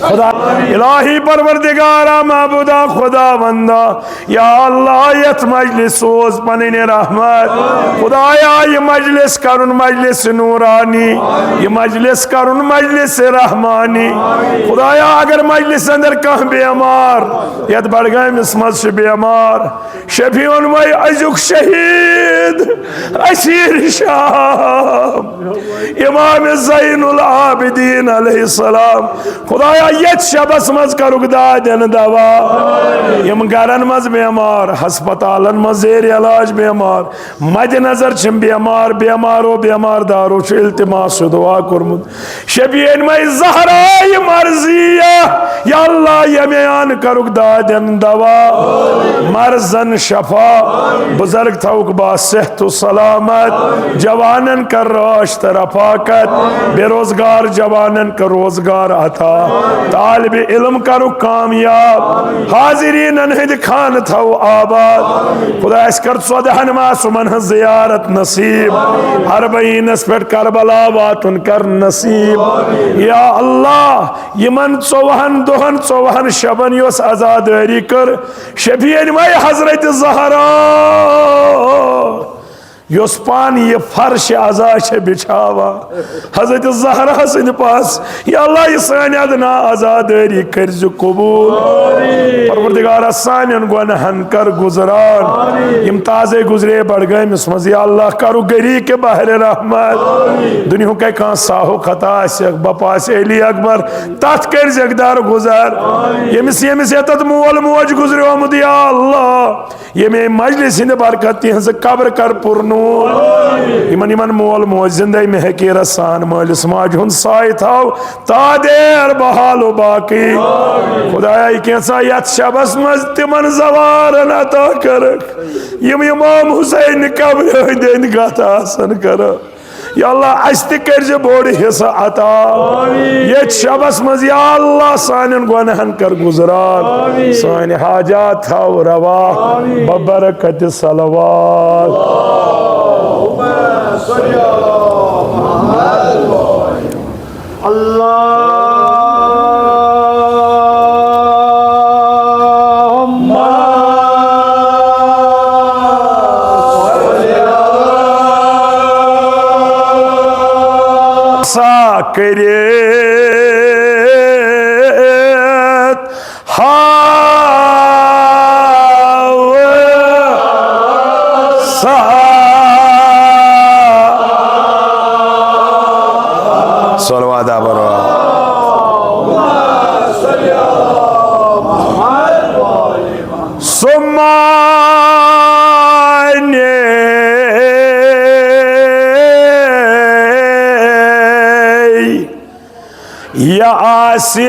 खुदा इलाही परवरदिगारा महबूदा खुदा बंदा या अल्लाह यत मजलिस सोज पनिन रहमत खुदाया ये मजलिस करुन मजलिस नूरानी ये मजलिस करुन मजलिस रहमानी खुदाया अगर मजलिस अंदर कह बेमार यत बड़गामिस मज बेमार शफीउन वही अजुक शहीद अशीर शाह इमाम ज़ैनुल आबिदीन अलैहिस्सलाम खुदाया यत शबस मज करुक दादन दवा यम गरन मज बेमार हस्पतालन मज ज़ेर इलाज बेमार मद नजर छिम बेमार बेमारो बेमार दारो इल्तिमास दुआ कुर्मुत शबीन मई ज़हरा मर्जिया या अल्लाह यमियान करुक दादन दवा मर्जन शफा बुजुर्ग थौक बा सेहत सलामत जवानन कर रोश रफाकत बेरोजगार जवानन का रोजगार अता तालिब इल्म करुक कामयाब हाजिरीन हिंद खान थो आबाद खुदा कर 14 माह सुमन जियारत नसीब अरबईनस पे करबला वातुन कर नसीब या अल्लाह यमन 54 दोहन 54 शबन योस आजादारी कर शफीन मई हजरत ज़हरा योस पान ये फर्श आजा बिछावा हजरत ज़हरा सिंध पास या अल्लाह ये सान अदना आजादारी कर्ज कबूल परवरदिगार सानियन गुनहन कर गुजरान यम ताजे गुजरे बड़गमिस मज या अल्लाह करू गरी के बहर रहमत दुनिया के कहाँ साहो खता बपास अली अकबर तथ कर जगदार गुजर यमिस यमिस तथ मोल मोज गुजरो मुद या अल्लाह ये मजलिस हिंद बरकत तिहज कब्र कर पुरनू इमन इमन मोल मोज जिंदगी में हकीरत सान मालिस माज हुन साय थाव तादेर बहालो बाकी खुदाया कैसा यत शबस मज तिमन जवारन अता करक यम इमाम हुसैन कब्र दिन गत आसन कर या अल्लाह अस्त कर बोड़ हिस्सा अता ये शबस मज या अल्लाह सानिन गुनहन कर गुजरान सान हाजात थाव रवा बबरकत सलवात करेत सलवादा बरो या आसे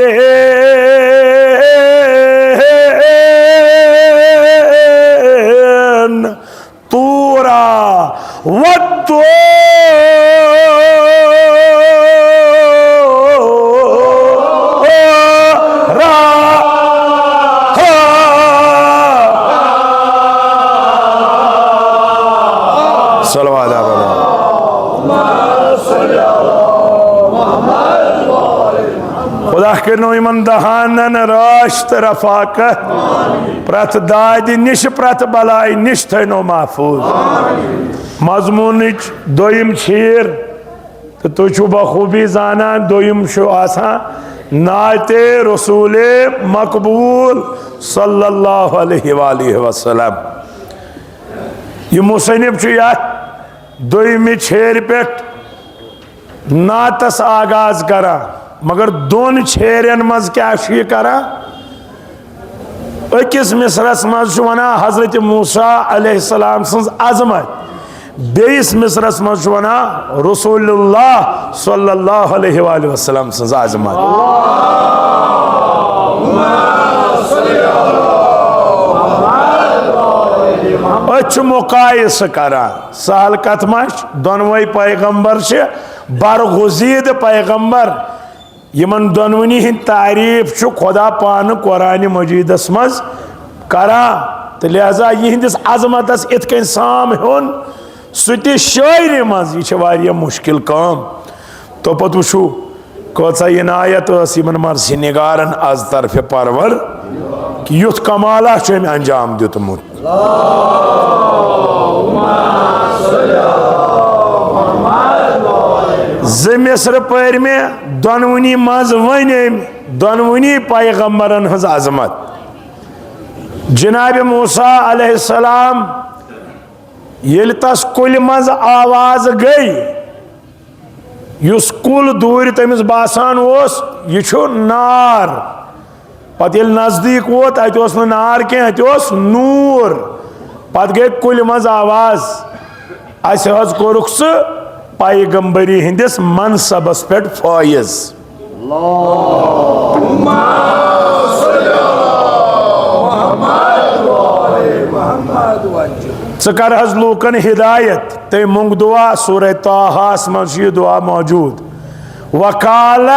तूरा वत्तो सलवादा बना खुदा करनो इमन दहानन राश्त रफाकत प्रत दाद निश प्रत बलाई निश थनो महफूज मजमून दोयम छीर तो तुझु बखूबी जाना दोयम शो आसा नाते रसूल मकबूल सल्लल्लाहु अलैहि वसल्लम ये मुसन्निफ दोयम छेर पे नातस आगाज करा मगर दोन छेरन मज क्या करा अकिस मिसरस मज वना हजरत मूसा अलैहिस्सलाम सन्ज अजमत बेस मिसरस मज वना रसूलुल्लाह सल्लल्लाहु अलैहि वसल्लम सन्ज अजमत मुकायस करा सहल कथमश दोनवे पैगम्बर बरगुजीद पैगम्बर यमन दोनवनी हिंद तारीफ खुदा पान कुरान मजीदस मज करा तो लिहाजा यहंदिस अजमतस इत कन साम हेन सह शायरी मज यह मुश्किल काम तो पत वुशु कौसा इनायत मरसी निगारन आज तरफ परवर कि युथ कमाला अंजाम दितमुत। मिस्र पर में दोनवनी मज वन दोनवनी पैगम्बरन हज अजमत। जनाब मूसा अलैहिस्सलाम येल तस कुल मज आवाज गई युस कुल दूर तमिस बासान ओस यह छु नार। पत येल नजदीक वोत अत ओस न नार के अत ओस नूर। पत गई कुल मज आवाज अस हज कोरुख सह पैगंबरी हिंदिस मनसबस पे फायज। कर हज लूकन हिदायत ते मुंग दुआ सूरह ताहास मज यह दुआ मौजूद। वकाल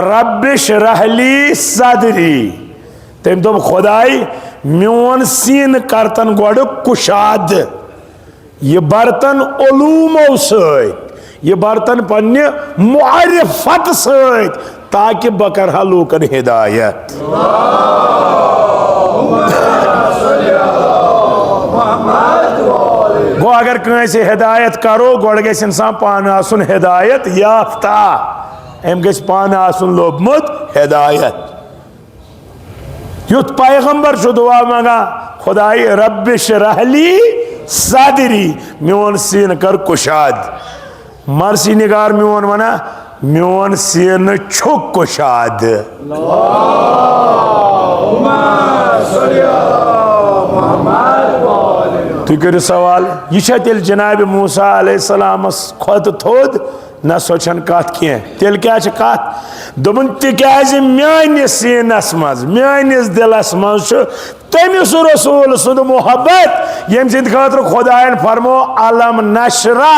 रब्बिश रहली सदरी तम दोप खुदाई मोन सीन करतन गोड़ कुशाद। यह बर्तन ओलूमो सत यह बर्तन पन्ने मुआरिफत सत ताकि बह करहा लूकन हिदायत। गो अगर कंसे हिदायत करो गोड़ गस इंसान पान आसुन हिदायत याफ्ता अम गस पान आसुन लोबमुत हिदायत। युथ पैगंबर दुआ मंगा खुदाई रब्बिश रहली सदरी मोन सीन कर कुशाद। मरसी निगार मोन वना मोन सीन छु कुशाद। तु करो सवाल यह तेल जनाब मूसा अलैहिस्सलामस खुद थोद न सोचन कत क्या तेल क्या कत दोपन तिकाज मानिस सीनस मज मानिस दिलस मज तमिस रसूल सुंद मोहब्बत यम सिंद खातर खुदायन फरमो अलम नशरा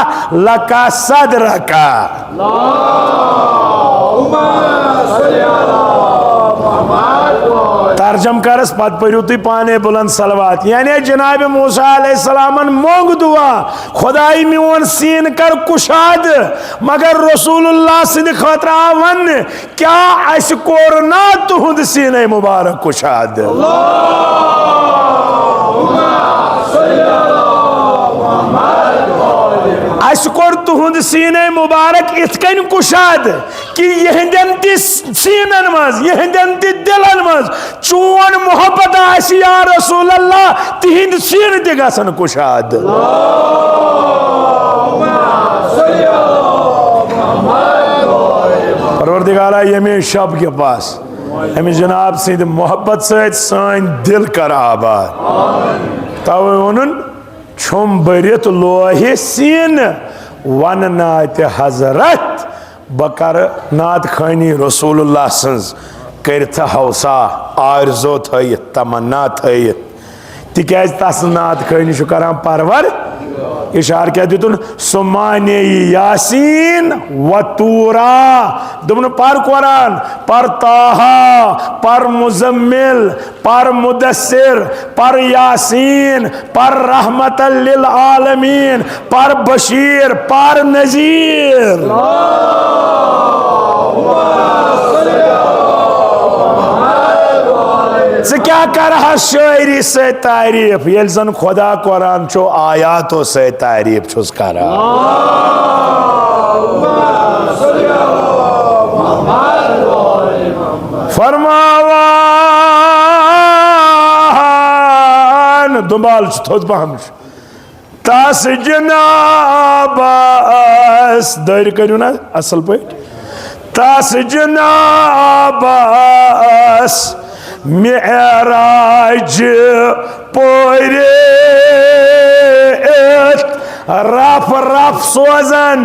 लका सदरका। तर्जम करस पत परू तु पाने बुलंद सलवात यानी जनाब मूसा अलैहिस्सलामन मोंग दुआ खुदाई मोन सीन कर कुशाद। मगर रसूलुल्लाह सिंद खातर वन क्या अस कोर ना तुहुंद सीने मुबारक कुशाद। अस कोर तुहुंद सीने मुबारक इथकन कुशाद कि यहंदन ति सीनन मज यहंदन ति दिलन मज चोन मोहब्बत आसि या रसूल अल्लाह तिहिंद सीन ते गसन कुशाद। परवरदिगारा यमे शब के पास हमें जनाब सिंध मोहब्बत सत सान दिल कर आबाद। तवे वोनुन छुम बरित लोहे सीन वन नात हजरत बकर नात खानी रसूलुल्लाह सन्स करथ हौसा आरजो थयत तमन्ना थयत तिकाज तस नात खानी छु करान परवर इशार क्या दितुन सुमाने यासीन वतूरा दुमन पर कुरान पर ताहा पर मुजम्मिल पर मुदस्सिर पर यासीन पर रहमतल लिल आलमीन पर बशीर पर नजीर। क्या कर शायरी से तारीफ ये जन खुदा कुरान चो आयातों से तारीफ छुस कर फरमावान दुबाल थोद पहम तस जनाबस दर करू ना असल पे तस जनाबस मेराज पोरे रफ रफ सोजन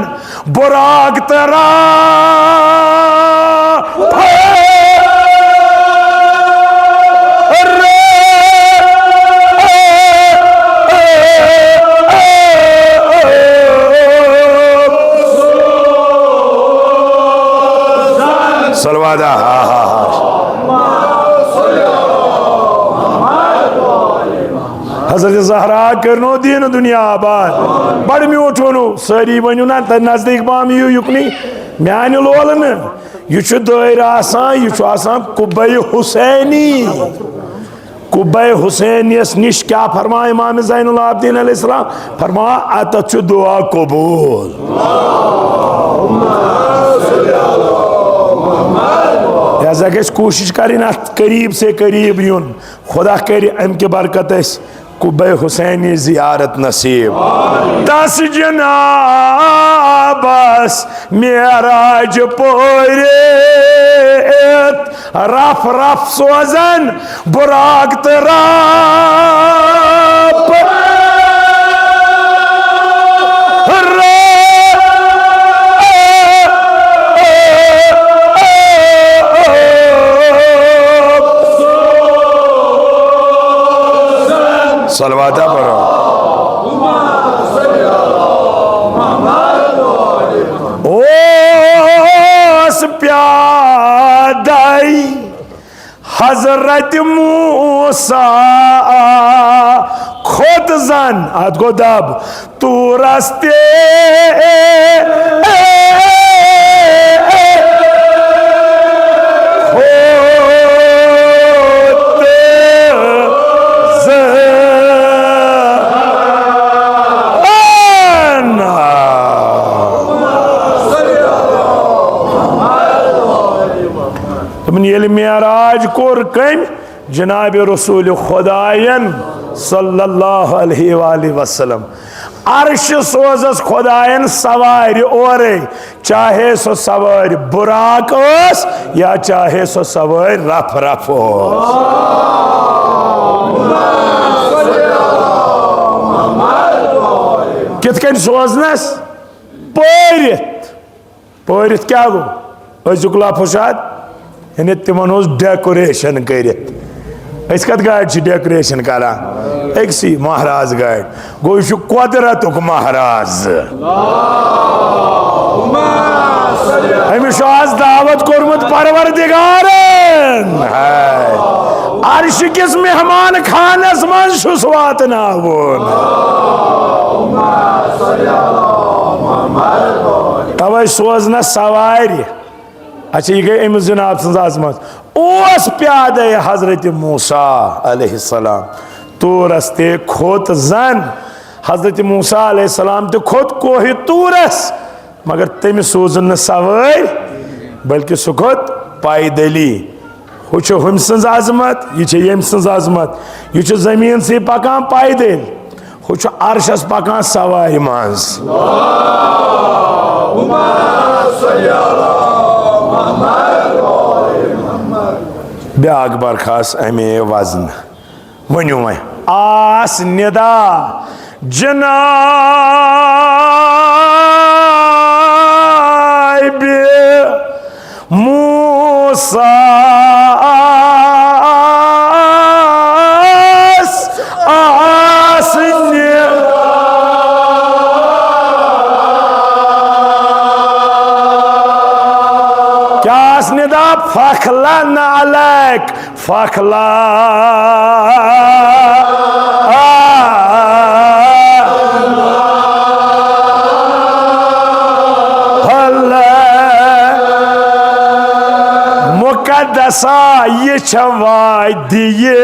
बुराक तरा सलवादा हा हा हा हजरत ज़हरा करनो दीन दुनिया आबाद बड़ म्यूठ वनो सारी वनु ना नजदीक पाम युकनी मान लोल यह दायर आसान कुब्बे हुसैनी कुब्बे हुसैनियस निश क्या फरमा इमाम ज़ैनुल आबिदीन अलैहिस्सलाम फरमा अतः दुआ कबूल लिहाजा गस कोशिश करें करीब से करीब यून खुदा कर अमि बरकत कुब्बे हुसैनी जियारत नसीब दस जनाबस मेराज पोरित रफ रफ सोजन बुराक तराप सलवाता पढ़ो ओस प्यादाई हजरत मूसा खुद जन अद गो दब तू रस्ते मेराज कोर कम जनाब रसूल खुदायन सल्लल्लाहु अलैहि वसल्लम अर्श सोजस खुदायन सवार और चाहे सो सवार बुराक या चाहे सो सवार रफ रफ कित सोजनस पढ़ क्या गो अजुक लफुशात यानी तिमन डेकोरेशन कर कत गाड़ डेकोरेशन करान अक्सी महाराज गाड़ गो यह कुदरत महाराज अमिस आज दावत कोरमुत परवरदिगारन अर्श किस मेहमान खानस मज वातनावन तवे सोजन सवार अच्छा यह गई अमिस जनाब सज आजमत ओस प्यादे हजरत मूसा अलैहिस्सलाम तूरस ते खोत जन हजरत मूसा अलैहिस्सलाम ते खोत कोहि तूरस मगर तम सोजन सवार बल्कि सह खोत पैदली हु हम सज आजमत यह यम सज आजमत यह जमीन से पकान पैदल हु अर्शस पकान सवार मज ब्याक बरखास अमे वजन वनु वह आस निदा जनाब मूसा आस क्या निदा फखला नालक फखला मुकदसा ये वादिये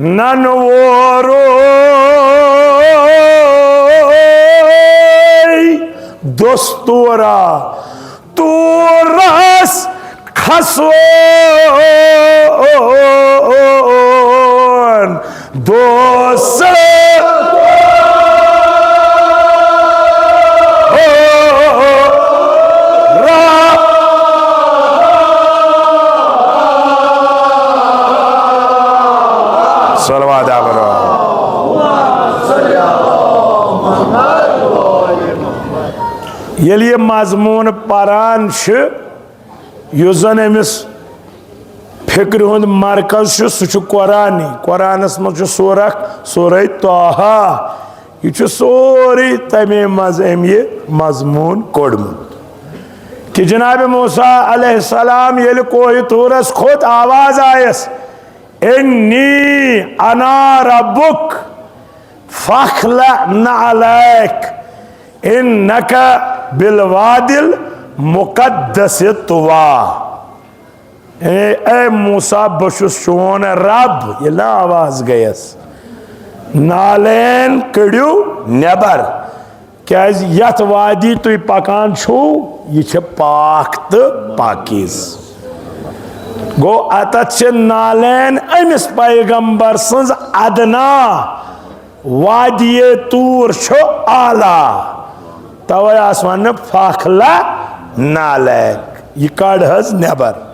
ननवरो दोस्तोरा तूरस खसो दोस्त ये मजमून पारान युस जन अमिस फिक्र हुंद मरकज सह कुरान कुरानस मज सूरह ताहा यह सोरे तमे मज ये मजमून कोड़मुत कि जनाब मूसा अलैहिस्सलाम ये कोह तूरस खोत आवाज आयस इन्नी अना रब्बुक फखला नअलैक इन्नका बिलवादिल मुकद्दस तुवा। ए मूसा बशुस चोन रब ये आवाज गयस नालैन कड़ियो नेबर क्या यथ वादी तुम पकान छो यह पाक तो पाकीज गो अतत नालैन अमिस पैगंबर सज अदना वादी तूर छो आला तवे आसमान फाखला नालैक यह कड़ हज नेबर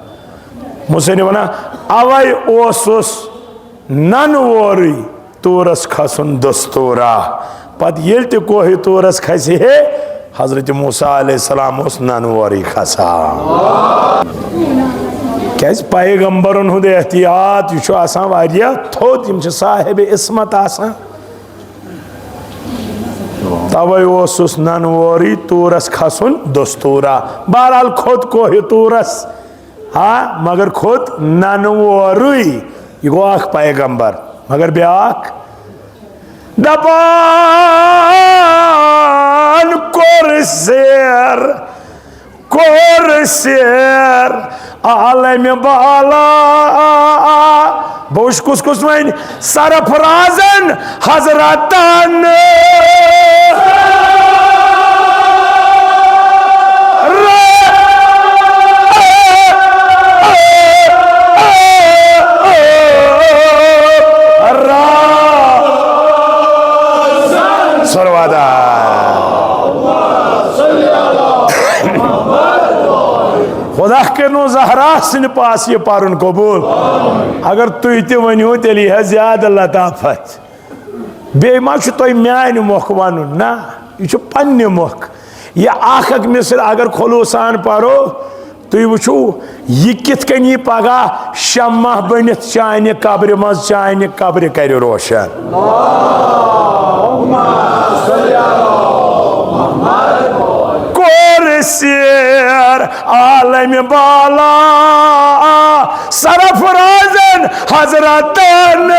मुझे वना अवै ओसुस नन वोरी तूरस खसन दस्तूरा पत ये कोह तूरस खस हे हजरत मूसा अलैहिस्सलाम उस नन वोरी खसा क्या पैगंबरन हुंद एहतियात यह थोद यम साहिब इस्मत आसान तवे ओसुस नन वोरी तूरस खसन दस्तूरा बहरहाल खोद कोह तूरस हाँ मगर खुद ननवोरुई यह गो अख पैगंबर मगर ब्याख दपान कोर आलम बाला बोश कुस वन सरफराजन हजरतन खुदा करो जहरा सिन पास ये पारुन कबूल अगर तुम ते वनो तेल ज्यादा लताफत बे मा तुम मान मोख वन ना यह पन्ने मोख यह अख मिसल अगर खलूसान परो तुम वो यह कित कन पगह शम्मा बनित चान कब्र मज चान कब्र कर रोशन कोर आलम बाला सरफराजन हजरतन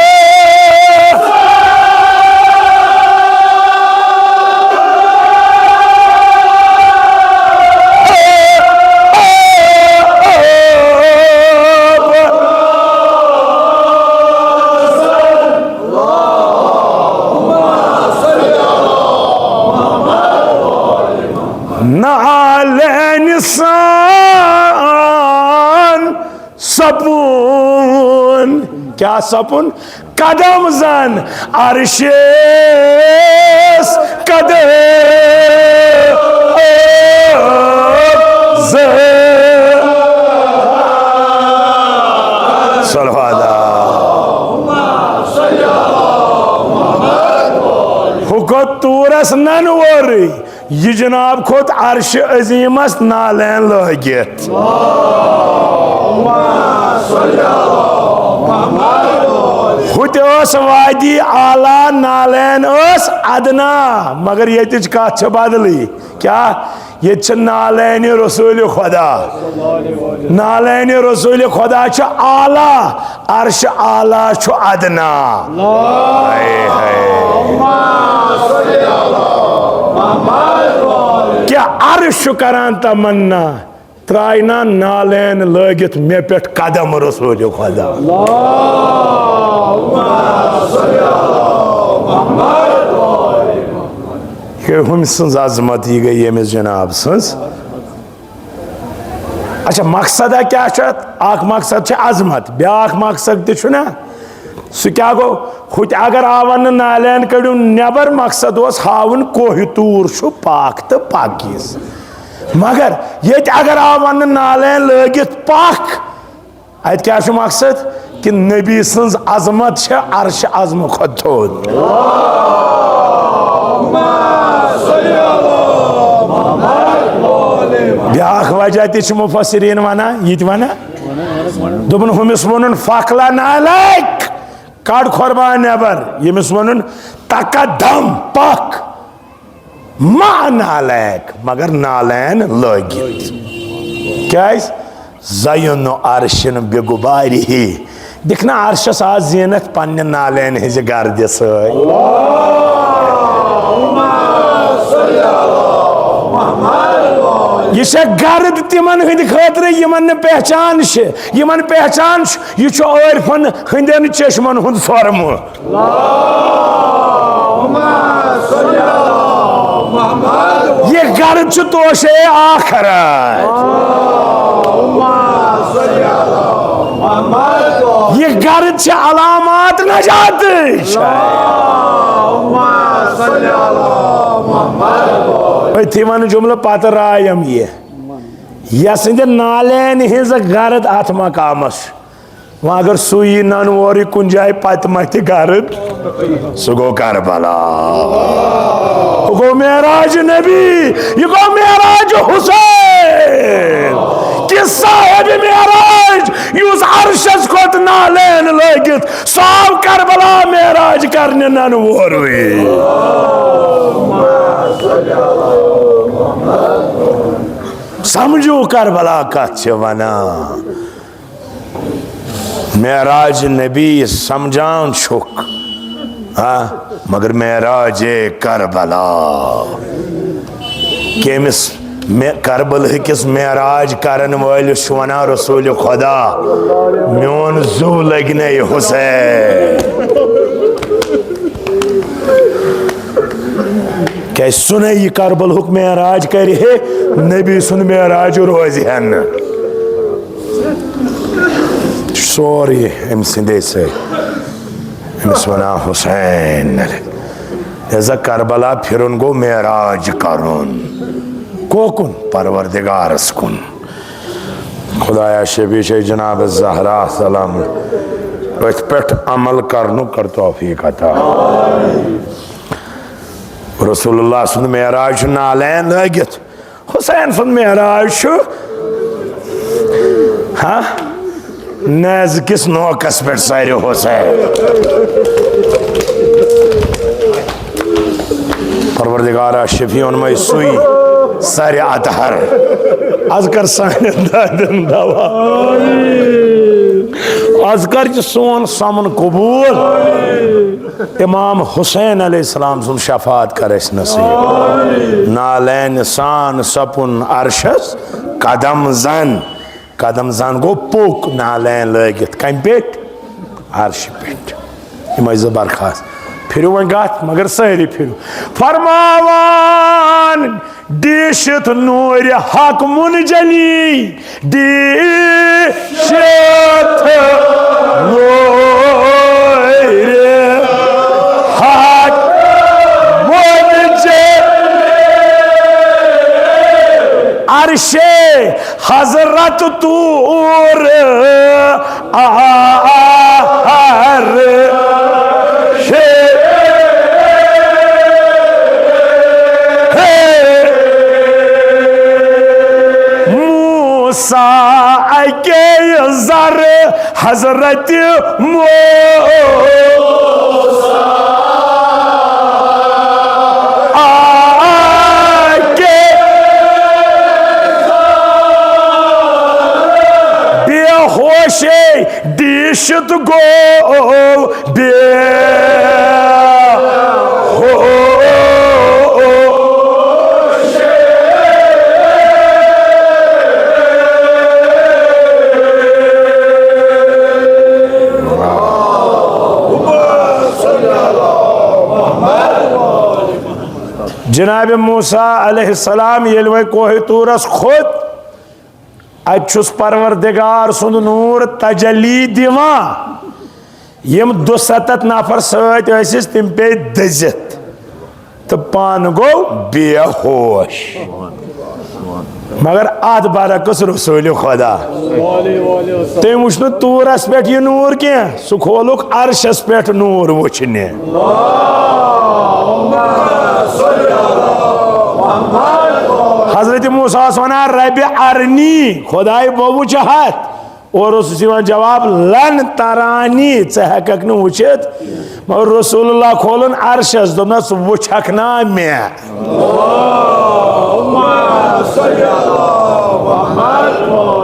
सपून क्या सपून कदम जन अर्शेस कदम हुकत तूरस नन वोर यह जनाब खोत अर्श अजीमस नालैन लगित हुत वादी आला नालैन अदना मगर ये कत बदली क्या ये नालैन रसूल खुदा नालैन रसूल खुदा आला अर्श आला अदना क्या अर्श करान तमन्ना त्रायना नालैन लगित मे पे कदम रसूल खुदा हम अजमत यह गई यमिस जनाब सज अच्छा मकसद क्या अख मकसद अजमत ब्याख मकसद तुना सह क्या गो हुत अगर आवन नालैन कड़ू नबर मकसद हावन कोह तूर पाक तो पाकीज मगर ये अगर आवन नालैन लगित पाक अत क्या मकसद कि नबी सज अजमत अर्श अजम खुद थोद ब्याख वजह मुफसरीन वना ये वना दोपन हुमिस वोनुन फखला नालायक कड़ खोरबा नबर यमिस वोनुन तकदम पक मा नालायक मगर नालैन लगित क्या जयन अर्शन बेगुबारी ही दिखना अर्शस आज जीनत पन्ने नालैन हिज गर्द यह गर्द तिमन हंद खतर यमन पहचान यमन पहचान यह औरफन हंदन चश्मन हुंद सोरम यह गर्द तोशे आखरत यह गर्द अलामात नजात वन जुमल पत रायम यह सिंद नालैन हिज गर्द अथ मकामस वह अगर सुई नन और कुन जाए पत मत गर्द सह गो करबला गो मेराज नबी यह गो मेराज हुसैन किस्सा है मेराज युस अर्शस खोत नालैन लगित सौ करबला मेराज करने नन और समझो करबला कथ वना मेराज नबी समझान छुक हाँ मगर मेराज करबला केमिस करबल हकिस मेराज करन वलिस वना रसूल खुदा मोन जू लगने हुसैन क्या सुने यह करबल हुक मेराज कर नबी सुन मेराज रोज हन सोरी अम सिंदे से अमिस वना हुसैन ऐसा करबला फिरुन गो मेराज करुन कोकुन परवरदिगारस कुन खुदाया शबी शे जनाब ज़हरा सलाम अथ पे अमल करनु कर तौफीक अता रसूलुल्लाह सुन मेराज नालैन लगित हुसैन सुन मेराज हाँ नज किस नौकस पे सारे हुसैन परवरदिगारा शफीउन में सुई सारे अतहर आज कर साने दादन दवा आज कर सोन समन कबूल इमाम हुसैन अलैहिस्सलाम सुन शफात कर नसीब नालैन सान सपुन अर्शस कदम जन गो पुक नालैन लगित कम पे अर्श पे जबरखास्त फिर वन गत मगर सारी फिर फरमावान दिशत नूर हक मुनजली दिशत नूर हक मुनजली अर्शे हजरत तूर के जर हजरत के बेहोशे दिशत गो बे जनाब मूसा अलैहिस्सलाम येल वह कोह तूरस खुद अचुस परवरदिगार सुंद नूर तजली दिवा यम 270 नफर सत तिम पे दजित तो पान गो बेहोश मगर अत बरकस रसूल खुदा तम वुच तूरस पे यह नूर क्या सह खोलुक अर्शस पे नूर वुचने हजरत मूसा वना रब अरनी खुदाई बो चाहत और उस जवाब लन तरानी हेक न वुचित मगर रसूलुल्लाह खोलन अर्शस दोनस वुछक ना मे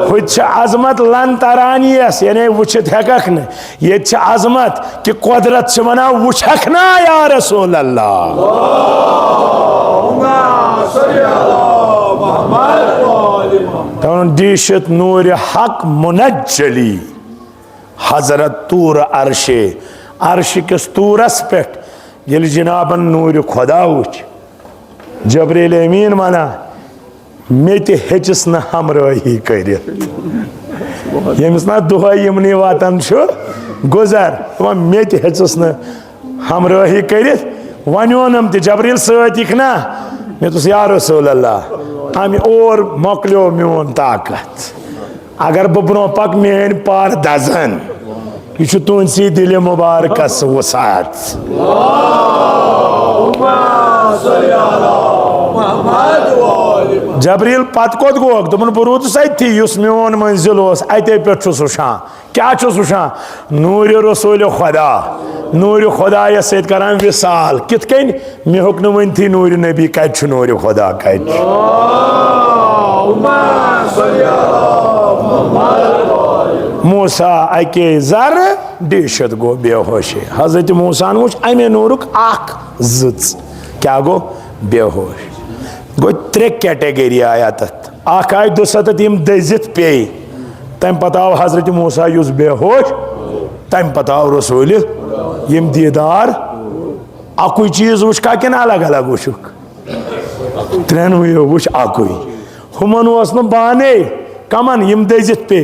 हुत अजमत लन तरानी यानी वुचित हेकक न ये अजमत कि कुदरत वना वुछक ना या रसूल अल्लाह दीशत नूर हक मुनज्जली हजरत तूर अर्शे अर्श किस तूरस पे ये जनाबन नूर खुदा वुच जबरील अमीन वना मे हेचस न हमराही कर यमिस ना दुह यमनी वातान गुजर मे हेचस न हमराही कर वनोनम जबरील सतिक ना मे तुस या रसूल अल्लाह अम और मोकलो मोन ताकत अगर बह ब्रो पक मेन पार दजन यह तुसी दिल मुबारकस वसात जबरील पत कोत गोक दोपन बह रूदस अथी मोन मंजिल अते पे वुचान क्या वुचान नूर रसूल खुदा नूर खुदा सत करान विसाल कित कन मे हेक न वनथी नूर नबी कत नूर खुदा कत मूसा अके जर दीशत गो बेहोश हजरत मूसा वुच अमे नूरुक जिच क्या गो बेहोश गो त्रे कैटेगरी आया तथ अख आय दुसत यम दजित पे तम पत आव हजरत मूसा युस बेहोश तम पत आव रसूल यम दीदार अकु चीज वुचका किन अलग अलग वुचुक त्रेन वुच अकु हुमन बाने कमन यम दजित पे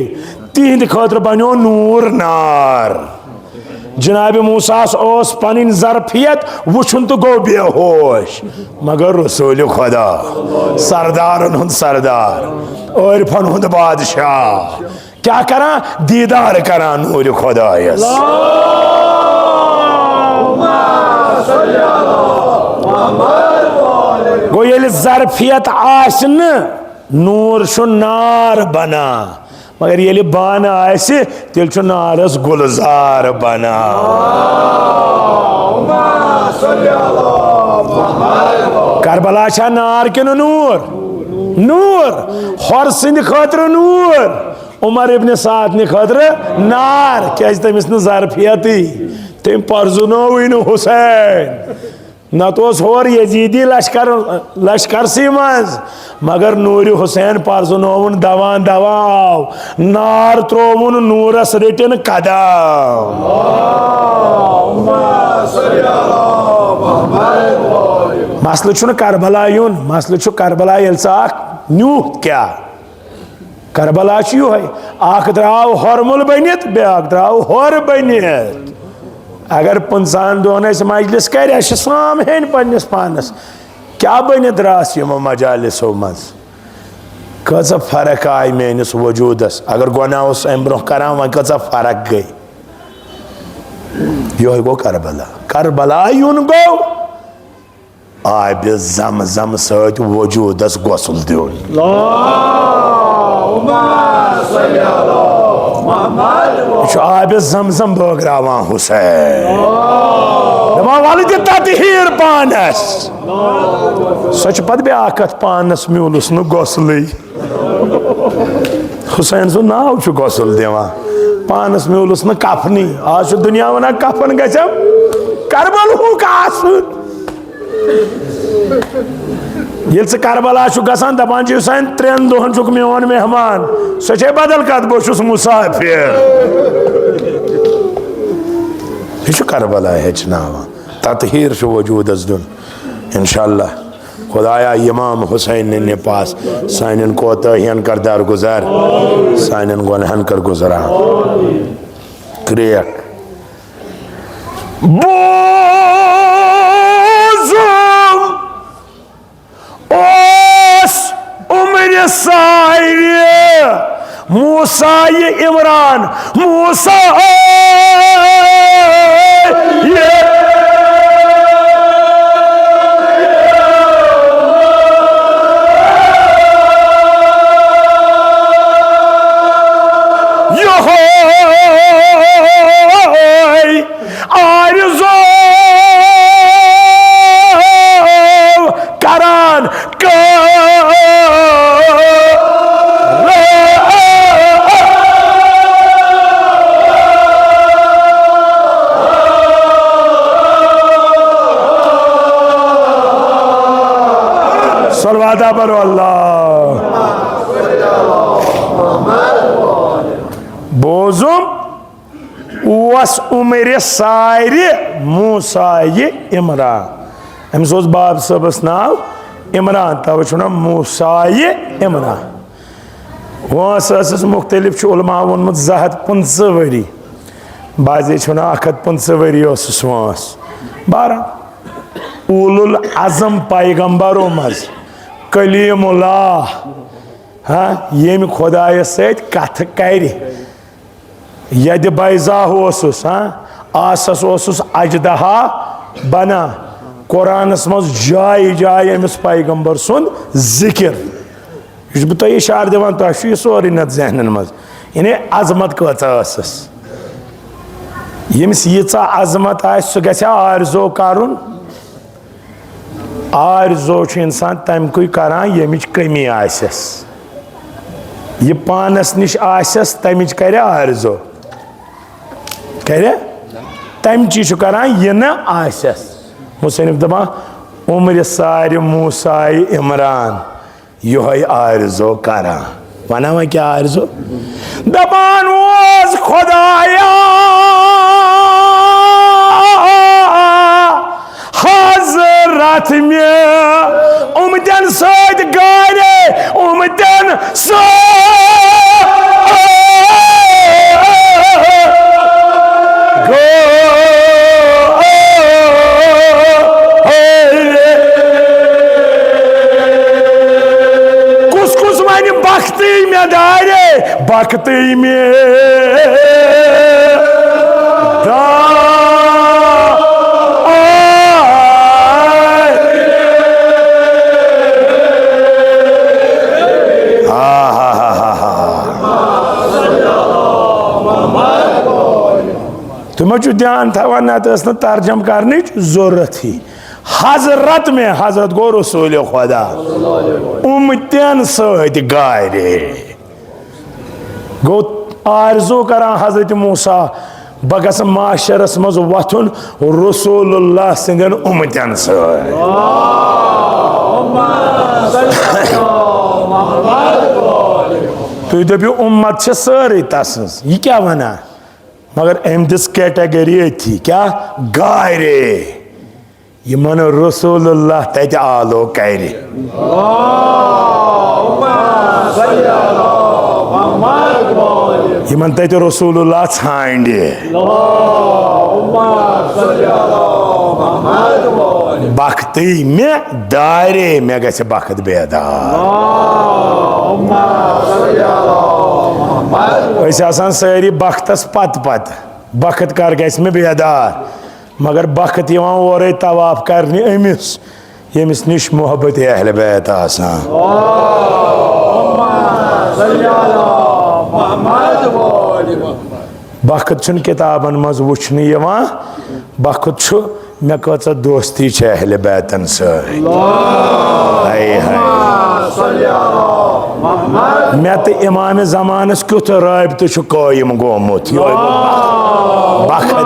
तिहद खतर बनो नूर नार जनाब मूसास पन जरफियत वुचन तो गो बेहोश मगर रसूल खुदा सरदारन हुंद सरदार औरफन हुंद बादशाह क्या करा दीदार करा नूर खुदायस गो ये जरफियत आसन नूर छु नार बना मगर ये बान आसे तेल छु नारस गुलजार बना करबला छा नार किन नूर नूर हर सिंध खतर नूर उमर इब्न साद ने खतर नार क्या तमिस न जरफियत तम परजुनो हुसैन न तो होर यजीदी लश्कर सी मज मगर नूर हुसैन परजुनोन दवान दवाव नार त्रोवन नूरस रटिन कदम मसल छु करबला यून मसल छु करबला ये न्यूह क्या करबला अख द्राव हरमुल बनित ब्याक द्राव हर बनित अगर 50 दोन मजलिस कर साम हेन पन्नस पानस क्या बनित रास यमो मजालिसो मज कच फर्क आई मेनिस वजूदस अगर गुनाह अम ब्रोह करान वन कच फर्क गई यो गो करबला करबला यून गो आब जम जम सत वजूदस गोसल दिन आब जम जम बगरावा हुसैन तहीर पानस सच पत ब्याक पानस म्यूलस न गोसल हुसैन सु नाव गोसल दिवान पानस म्यूलस न कफनी आज दुनिया वन कफन गम करबल ये करबला गसान दपान हुसैन 3 दोहन चुक मोन मेहमान सचे बदल कत बहुत मुसाफिर यह करबला हेचनावा ततहीर वजूदस दिन इंशाअल्लाह खुदाया इमाम हुसैन ने पास सान कोताहियन कर दर गुजर सान गुनहन कर गुजरा क्रियक उम्र साहिर मूसा इमरान मूसा ज्यादा बरो अल्लाह बोजुम उस उमर सारे मूसाये इमरान अमिस बाब सबस नाव इमरान तवे छुना मूसाये इमरान वस मुख्तलिफ उलमा वोनमुत 115 वरी बाजे छुना 115 वरी वस बहरहाल उलुल आजम पैगंबरों मज कलीमुल्लाह हाँ यम खुदाय सत कथ कर यद बैजा होसुस हाँ आसस ओसुस अजदहा बना कुरानस मज जाय जाय अमिस पैगंबर सुन जिक्र यह बह तुम इशार दिवान तुम सोरे नत जहनन मज यानी अजमत कस यमिस यीचा अजमत आ सह गया आरजो करुन आरजो इंसान तमक करान यमिच कमी आसस यह पानस निश आसस तमिच कर आरजो कर तमची करान यह न आसस मुसन्निफ दपान उम्र सार मूसाए इमरान यह आरजो करान वना वह क्या आरजो दपान खुदाया हजरत में उमदन सद गारे उमदन कुस कुस वन बख्ती में दारे बख्ती में तुम ध्यान थवान नत तर्जम करने जरूरत ही हजरत में हजरत गो रसूल खुदा उमतन सत गारे गो आरजू करान हजरत मूसा बह गस माशरस मज वथुन रसूलुल्लाह सिंदन उमतन सत तुम दपो उम्मत सारे तस यह क्या वना मगर अम दिस कैटेगरी थी क्या गारे यह मन रसूलुल्लाह तत आलो कर यह मन तत रसूलुल्लाह छांड बख्ती में दारे मे गछ बख्त बेदार सारी बख्तस पत पत बख्त कर गस में बेदार मगर बख्त और तवाफ करने अमिस यमिस निश मोहब्बत अहल बैत आसान बख्त छुन किताबन मज वुचने बख्त छु मे कच दोस्ती अहल बैतन सै मे तो इमाम जमानस क्युथ राबत कायम गोमुत बख्त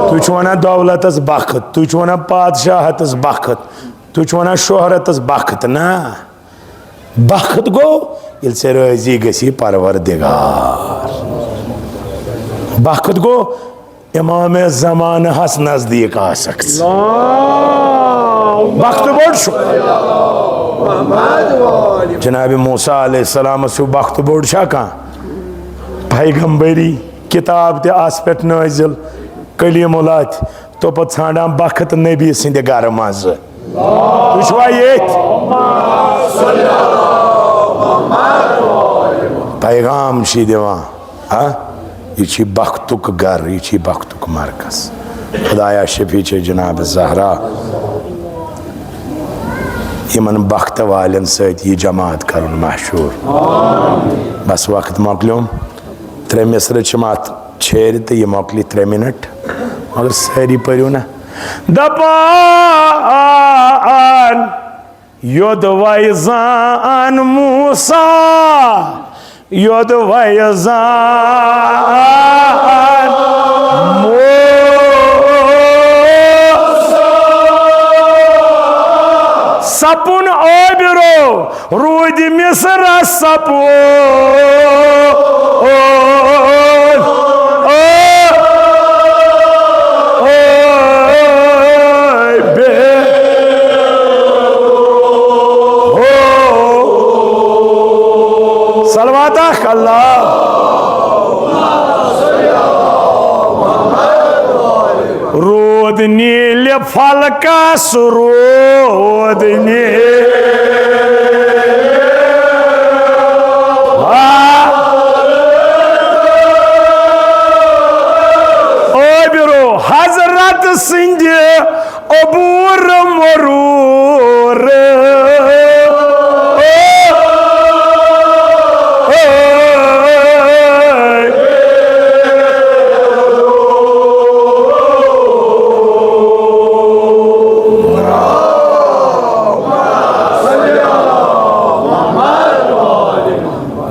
तुम वन दौलतस बख्त तुम वन पादशाहतस बख्त तुम वन शोहरतस बख्त ना बख्त गो ये से राजी गसी परवरदिगार बख्त गो इमाम जमान हस नजदीक आ सकता बख्त बोड़ जनाब मूसा अलैहिस्सलाम बख्त बोड़ पैगंबरी किताब ते आस पे नाजिल कलीमुल्लाह तो पे ान बख्त नबी सिंद गर मज पैगाम दिवान हाँ यह बख्तुक गर यह बख्तुक मरकज खुदाया शफी जनाब ज़हरा इन बख्त वालन सत जमात कर मशहूर बस वक्त मोकलूम 3 मिसर मत छेर तो यह मोकली 3 मिनट मगर सारी पो ना दपान योद वैजान मूसा योद वैजान रूद मिस्र सपो सलवाता अल्लाह रोद नील फलकस रोद बिरो हजरत सिंह अबूर मरूर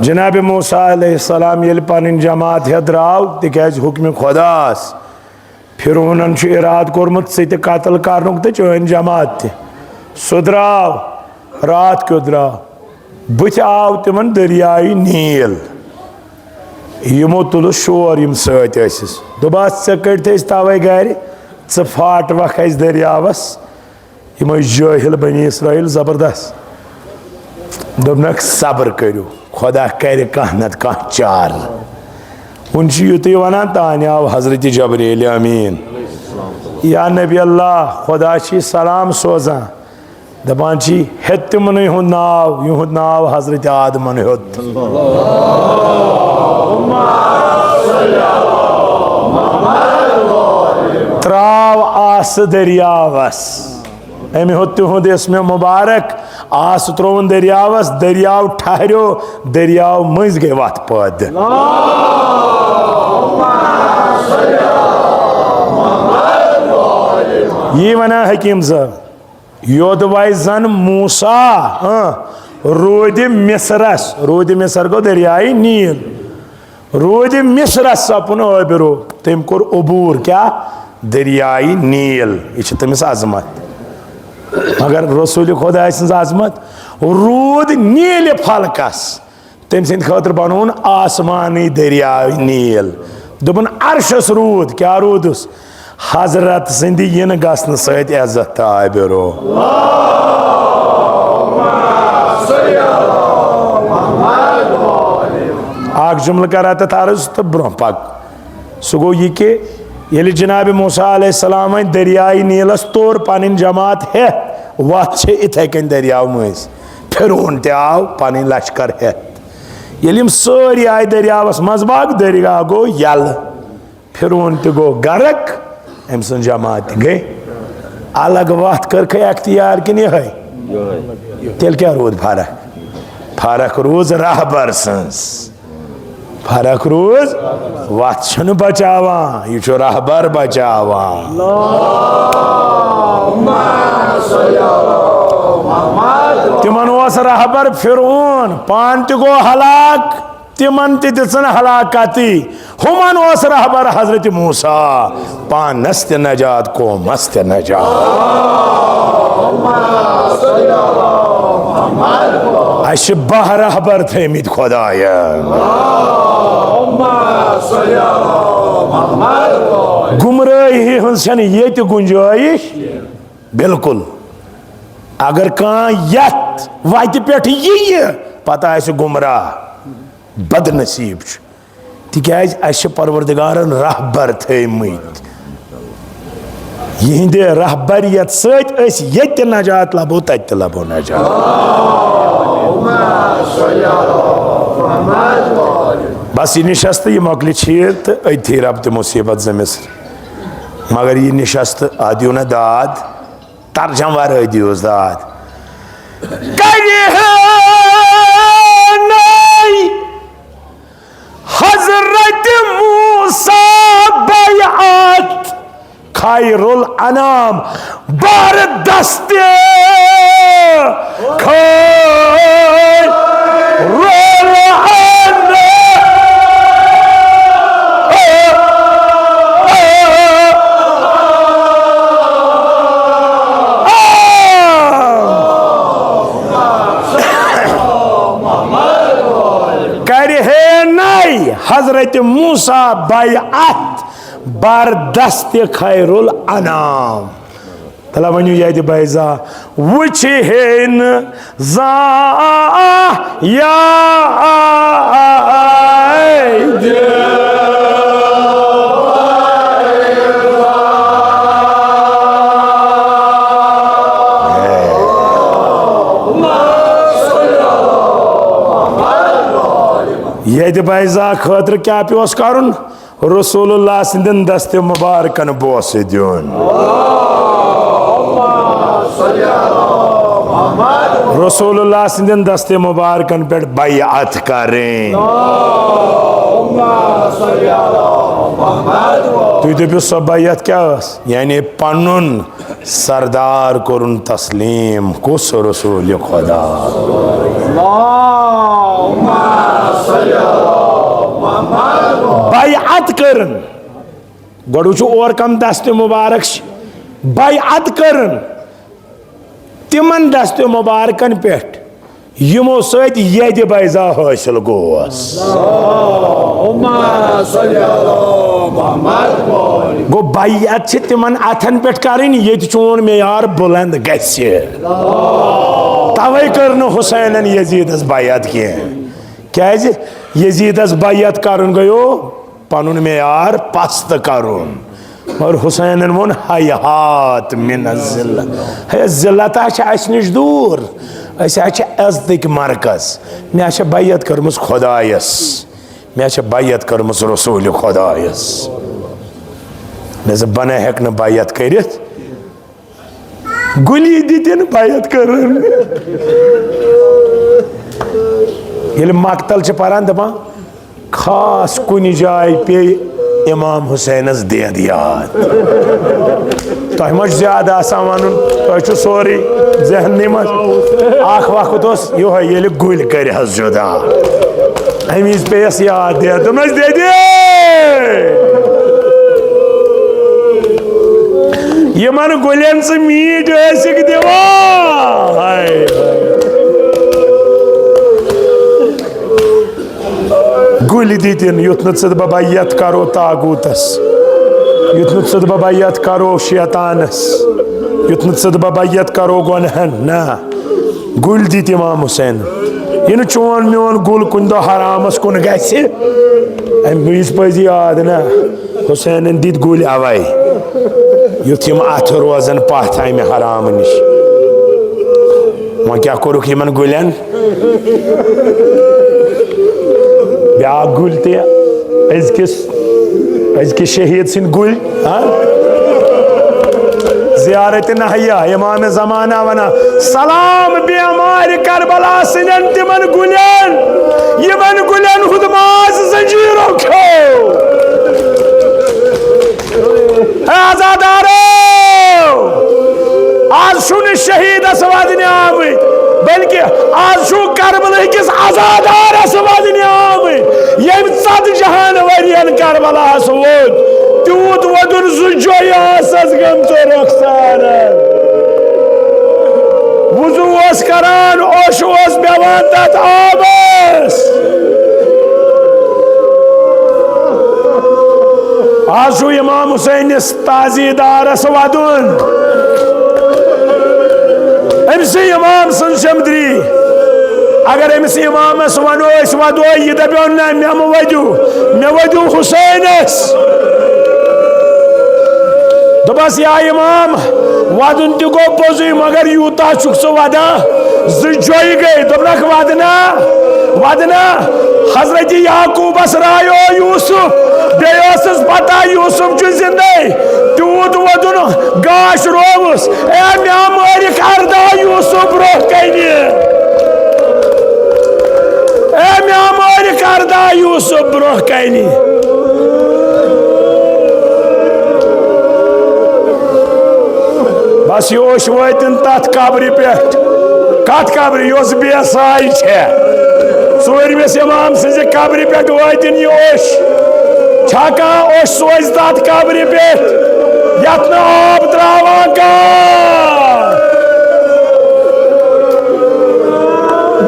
जनाब मूसा अलैहिस्सलाम ये पन जमात हे द्राव तिकाज हुक्म खुदास फिरौनन इराद कोर्मुत सह कत्ल करनुक तो चन जमात सह द्राव रात क्यों द्राव बुथ आव तिमन दरियाई नील यमो तुल शोर यम सस दोबास ऐ कट तवे गर च फाट वख दरियावस यम जाहिल बनी इसराइल जबरदस्त दोपनक सब्र करू खुदा कर कह नत कह चाल उन युतु वन तान आव हजरत जबरील अमीन या नबी अल्लाह खुदा सलाम सोजान दपान हे तिमन युद नाव हजरत आदमन हेत त्राव आस दरियावस अमे हो तुद इसमें मुबारक आस त्रोन दरियावस दरियाव ठहरो दरियाव मज गई वत पद ये वना हकीम साहब योद वाई जन मूसा रूद मिस्र गो दरियाई नील रूद मिस्र सपन ओबरो तम कोर अबूर क्या दरियाई नील यह तमिस अजमत मगर रसूल खुदा सज अजमत रूद नील फलकस तम सद खतर बनून आसमानी दरिया नील दोपन अर्शस रूद क्या रूदस हजरत सद इन गसन सज्जत ताबिरो अख जुमल कर तथ अर्ज तो ब्रोह पक सह गो यह कि ये जनाब मूसा अलैहिस्सलाम दरियाई नीलस तोर पन जमात हे वत इथे कन दरियाव मज फिरौन ते आव पन लश्कर हेत ये सारी आय दरियावस मजबाग दरिया गो यल फिरौन ते गो गर्क अम सं जमात गई अलग वत कर अख्तियार कि तेल क्या रूद फर्क रूज रहबर सन्स फर्क रूज वत बचावान यह रहबर बचावान तिमन रहबर फिरौन पान त गो हलाक तिमन तिन हलाकती हुमन रहबर हजरत मूसा पानस त नजात कौमस त नजात अश बह रहबर थमित खुदाया गुमराही ये गुंजाइश बिल्कुल अगर कत वत पे यह पता गुमराह बदनसीब तिकाज अश परवरदिगारन रहबर थमित यहंद रहबरियत सत नजात लबो तत लबो नजात बस यह नशस्त यह मकल तो अथी रब तो मुसीबत जमिस मगर यह नशस्त दियो ना दाद तर्जम वर दियोस दाद हजरत मूसा बैअत खैरुल अनाम बार दस्ते हजरत मूसा बैअत बरदस्त खैरुल अनाम तला वनु यद बैजा वुच हेन जा या यद बैजा खतर क्या पे करुन रसूलुल्लाह सिंदन दस्ते मुबारकन बोस दियोन रसूलुल्लाह सिंदन दस्ते मुबारकन पे बैअत करें तुम दपो सो बैअत क्या यानी पनुन सरदार कोरुन तस्लीम कुस रसूल खुदा बैअत करन गोडु और कम दस्ते मुबारक बैअत करन तिमन दस्ते मुबारकन पे यमो सत यद बैजा हासिल गोस गो बैअत तिमन अथन पे करें ये चोन मेयार बुलंद गस तवे कर हुसैन यजीदस बैअत क्या यजीदस बैअत करन गयो पनुन मेयार पस्त करुन और हुसैन वोन हयात मिन जिल्लत अस निश दूर अज्दक मरकज मे बैअत कर्मस खुदायस मे बैअत कर्मस रसूल खुदायस मे बना हेक न बैअत करित गुली दितिन बैअत करन ये मकतल पारान दपान खास कुन जाय पे इमाम हुसैनस देद याद तुम मज ज्यादा वन तुम सोरी जहन मज वक्त ये गुल कर जुदा अमिस पेस याद दे तुम दे यमन गुलन से मीट दिवान गुल दितिन युत नुत बैअत करो तागूतस युत नुत बैअत करो शैतानस युत नुत बैअत करो गुनहन ना गुल दित इमाम हुसैन ये चोन मोन गुल कुन दो हरामस कुन गस पज याद ना हुसैन दित गुल अवै युत अथ रोजन पथ अमे हराम निश वो क्या कोरुक यमन गुलन ब्या गुल तजकिस शहीद सिंह गुल जियारत नहया इमाम जमाना वना सलाम बेमार करबला सिंदन तिमन गुलन हुद माज जंजीरों खो आजादारो आज शुन शहीद असवादने आमत बल्कि आज शु करबला किस आजादार असवादने आमत यम सद जहान वरियन करबला वोत तूत वदुन जुजोयास गम तो रखसार वुजू करान ओश बेवान तथ आबस आज इमाम हुसैन ताजीदारस वदुन अमस इमाम सन शमदरी अगर अमस इमामस वनो वदो यह दपो ना मे वदू हुसैनस दपस या इमाम वदन तह गो पोजु मगर यूता सह वदा जोई गई दोपनक वदना हजरत याकूबस रायो यूसुफ बेस पता यूसुफ जिंदे तूत वदुन गाश रोवस मे मारिक अर्दा यूसुफ ब्रोह कनी मे मारिक अर्दा यूसुफ ब्रोह कनी बस योश वतन तथ कब्र पे कत कब्र योस बेसाई ूरमिस इमाम सज कब्र पे वतन योश छका ओश सोज तथ कब्र पे यत न आब त्रावान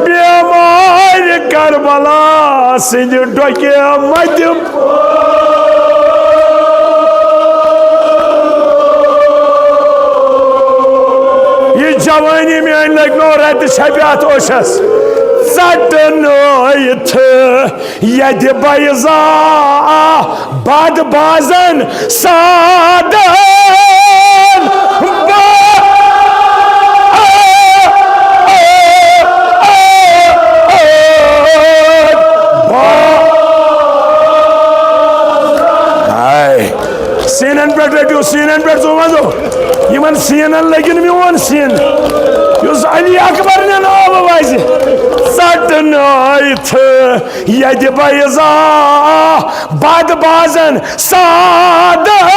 बेमार करबला सिंध डोके मत रत छपियात ओशस चटनोयथ यद बैजा बद बाजन सादन सीनन पे रटो सीनन पे जो इन सीनन लगिन मोन सीन अली अकबर ने नाव वज चटनोयथ यद बैजा बद बाजन सादन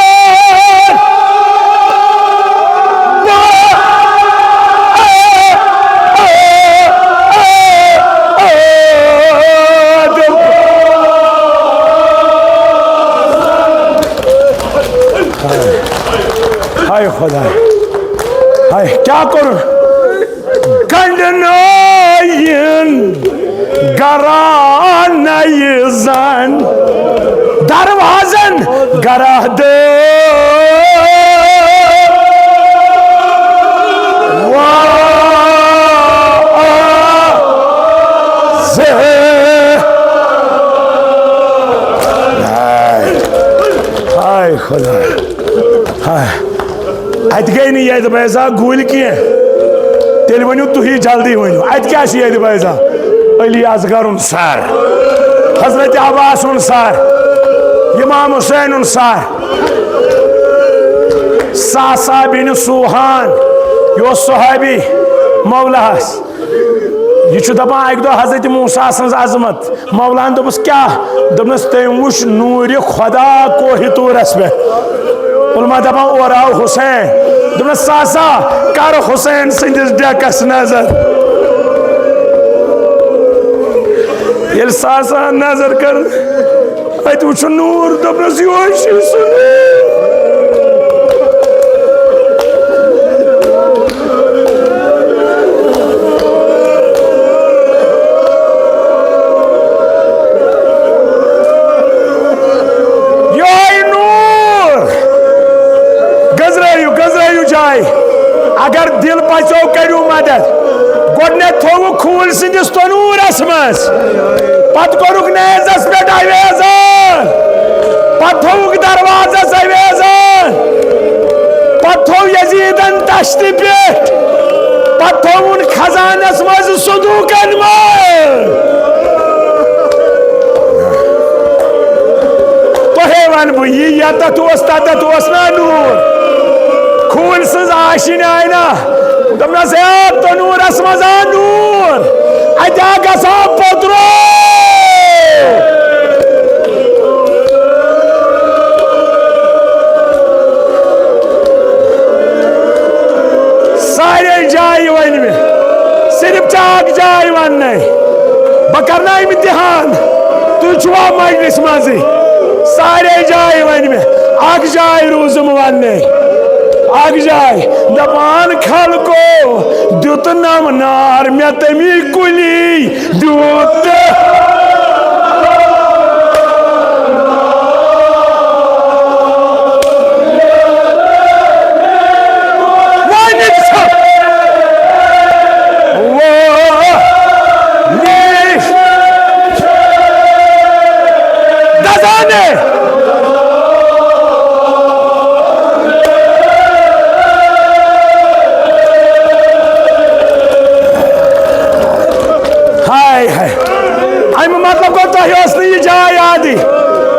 हाय खुदा हाय क्या करूं गंडनायन गरानयजन दरवाजन गराद हाय खुदा हाय अत गई नहीं यद बैजा गुल कह तेल वनु तुही जल्दी वनु अत क्या यद बैजा अली असगर सर हजरत अब्बास सर इमाम हुसैन सर सासा बिन सुहान यो सहाबी मौलास यह दपान अक दो हजरत मूसा सज अजमत मौलान दोपस क्या दोपनस तम वुच नूर खुदा को हितूरस पे उलमा दपान और आओ हुसैन दोपनस सासा कर हुसैन सिंदिस डेकस नजर ये सासा नजर कर अत वुच नूर दोपनस योश अगर दिल पचो करू मदद गोडने थोव खूल सिंदिस तनूरस मज पत कोरुक नेजस पे अवेजन पत थोवुक दरवाजस अवेजन पत थोव यजीदन तश्त पे पत थोवुन खजानस मज सदूकन मज तोहे वन बह यह तत ना नूर खून सज आशिन आयना दपनस तनूरस मज नूर अत्या गसा पोत्रो सारे जाय वन मे सिर्फ चाक जाय वन बह करना इम्तिहान तुवा मजलिस मज सारे जाय वन मे अख जाय रूजम वन अग जाय दपान खल को दुत नम नार मे तमी कुली दुत मतलब गो तुह यह जाय याद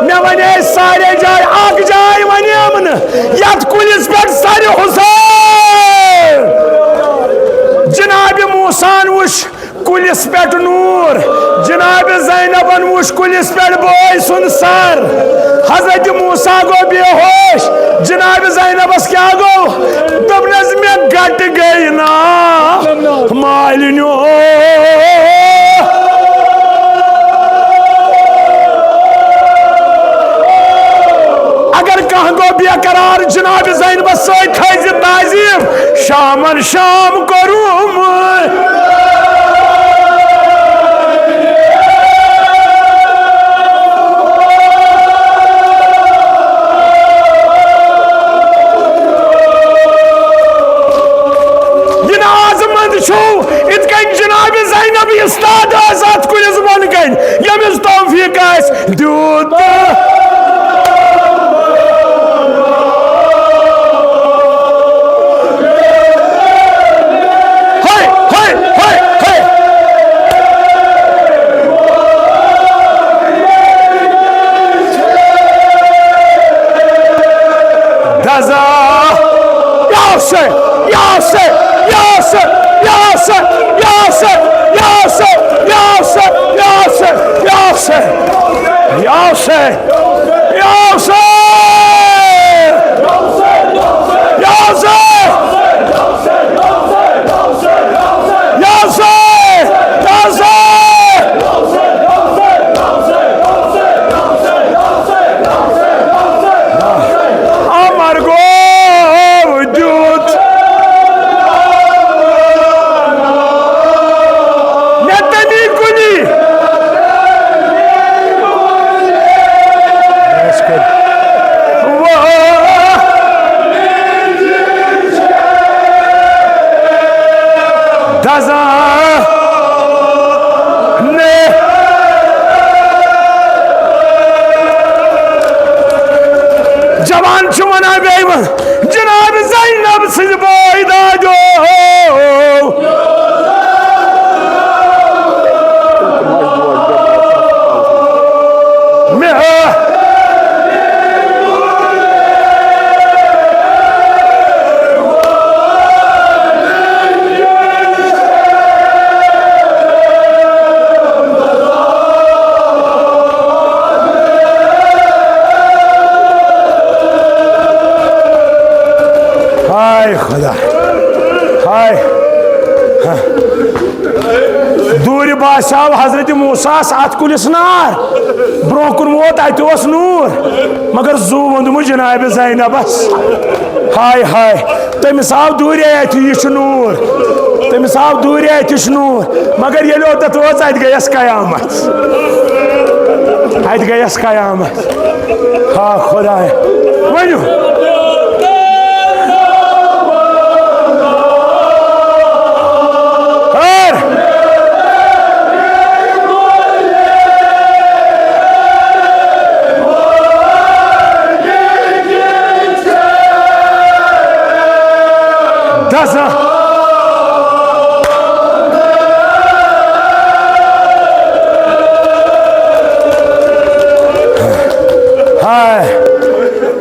मे वे सारे जाय अख जाय वनम नत कुलिस पे सर हुसैन जनाब मूसान वुच कुलिस पे नूर जनाब ज़ैनबन वुच कुलिस पे बोय सुन सर हजरत मूसा गो बेहोश जनाब ज़ैनबस क्या गो दपनस मे गट गई ना मालिनो गो बेकरार जनाब ज़ैनबस सत ताजीम शामन शाम करूम Yasser, Yasser, Yasser, Yasser, Yasser, Yasser, Yasser, Yasser, Yasser, Yasser, Yasser, जवान वना बेवन जनाब ज़ैनब सिंह बोईदादो खुदा हाय दूर बादशाह हजरत मूसा अत कुलिस नार ब्रो कुन वोत अत नूर मगर जू वोंदमु जनाब ज़ैनबस हाय हाय तमिस आव दूर अत यह नूर तमिस आव दूर अत नूर मगर ये ओत वोच अत गयस कयामत अत गयस कयामत हाँ खुदा वनु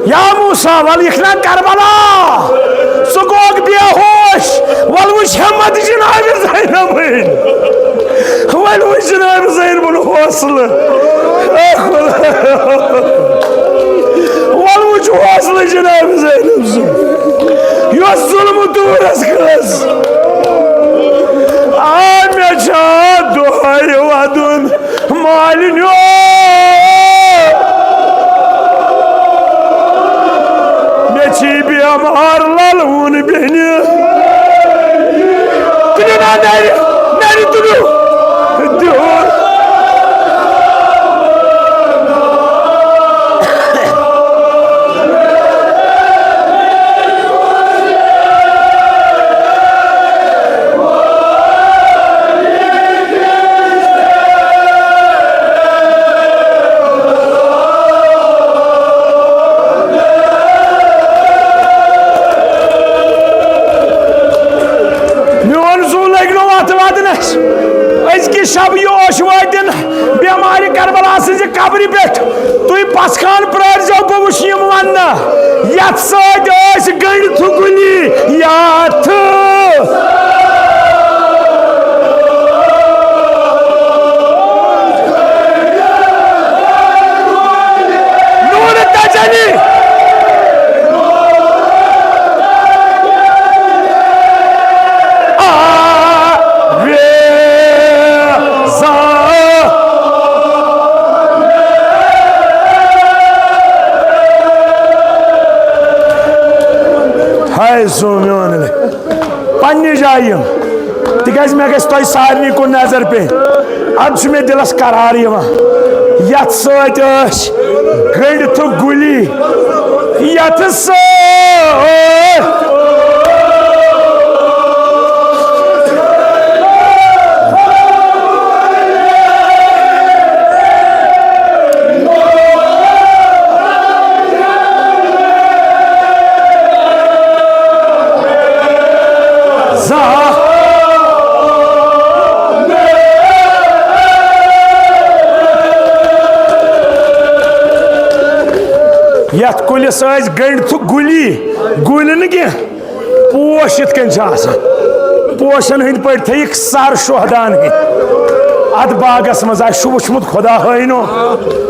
या मूसा वल यखना करबला सुगोग बेहोश वल वुश हिम्मत जनाब ज़ैनब वल वुश जनाब ज़ैनब हौसल वल वुश हौसल जनाब ज़ैनब यस जुल्म दूरस खस आ मे छा दोहर वदुन मालिन्यो बेमार ललून बेनी मेरी तुलू शब योश वातिन बेमार करबला सज कब्र पे तुम पसखान प्रार जो बह वुश वन यथ सत गंड थुगुली यथ नूर तजली पन्ने जाय तिकाज मे गस तुम सारे कुन नजर पे अब मे दिलस करार यथ सत गंड थु गुली यथ यथ कुलिस गंड थु गुली गुल न कह पोश इत पोशन हंद पे थक सर शोहदान अत बागस मज वुचमुत खुदा हनो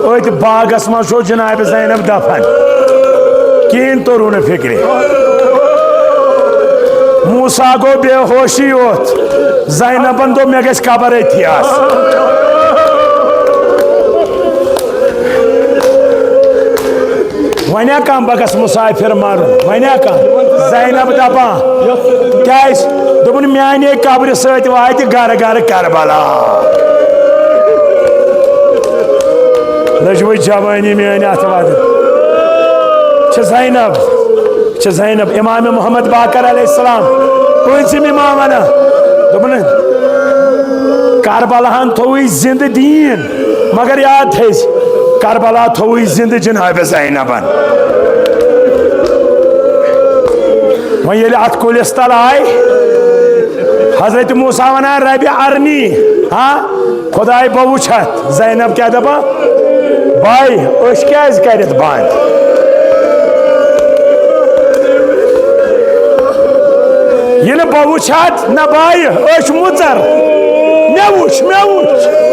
अत बागस मज जनाब ज़ैनब दफन कहें तोरू न फिक्र मूसा गो बेहोशी योत ज़ैनबन दो मे गस कबर अथी वन कम बगस मुसाफिर मर वन कम ज़ैनब दपान क्या दोपन माने कब्र सत वात गर गर करबला लजव जवानी मान अत वद ज़ैनब इमाम मोहम्मद बाकर अलैहिस्सलाम पंचम इमाम वन दोपन करबलाहन थो जिंद दीन मगर याद थे करबला थो जिंद जनाब ज़ैनबन वह अत कुलिस तल आय हजरत मूसा वन रबि अरनी हाँ खुदाय बह वुछत ज़ैनब क्या दपा भाई क्या कर बंद ये बह वुछत न भाई मुचर मे वुछ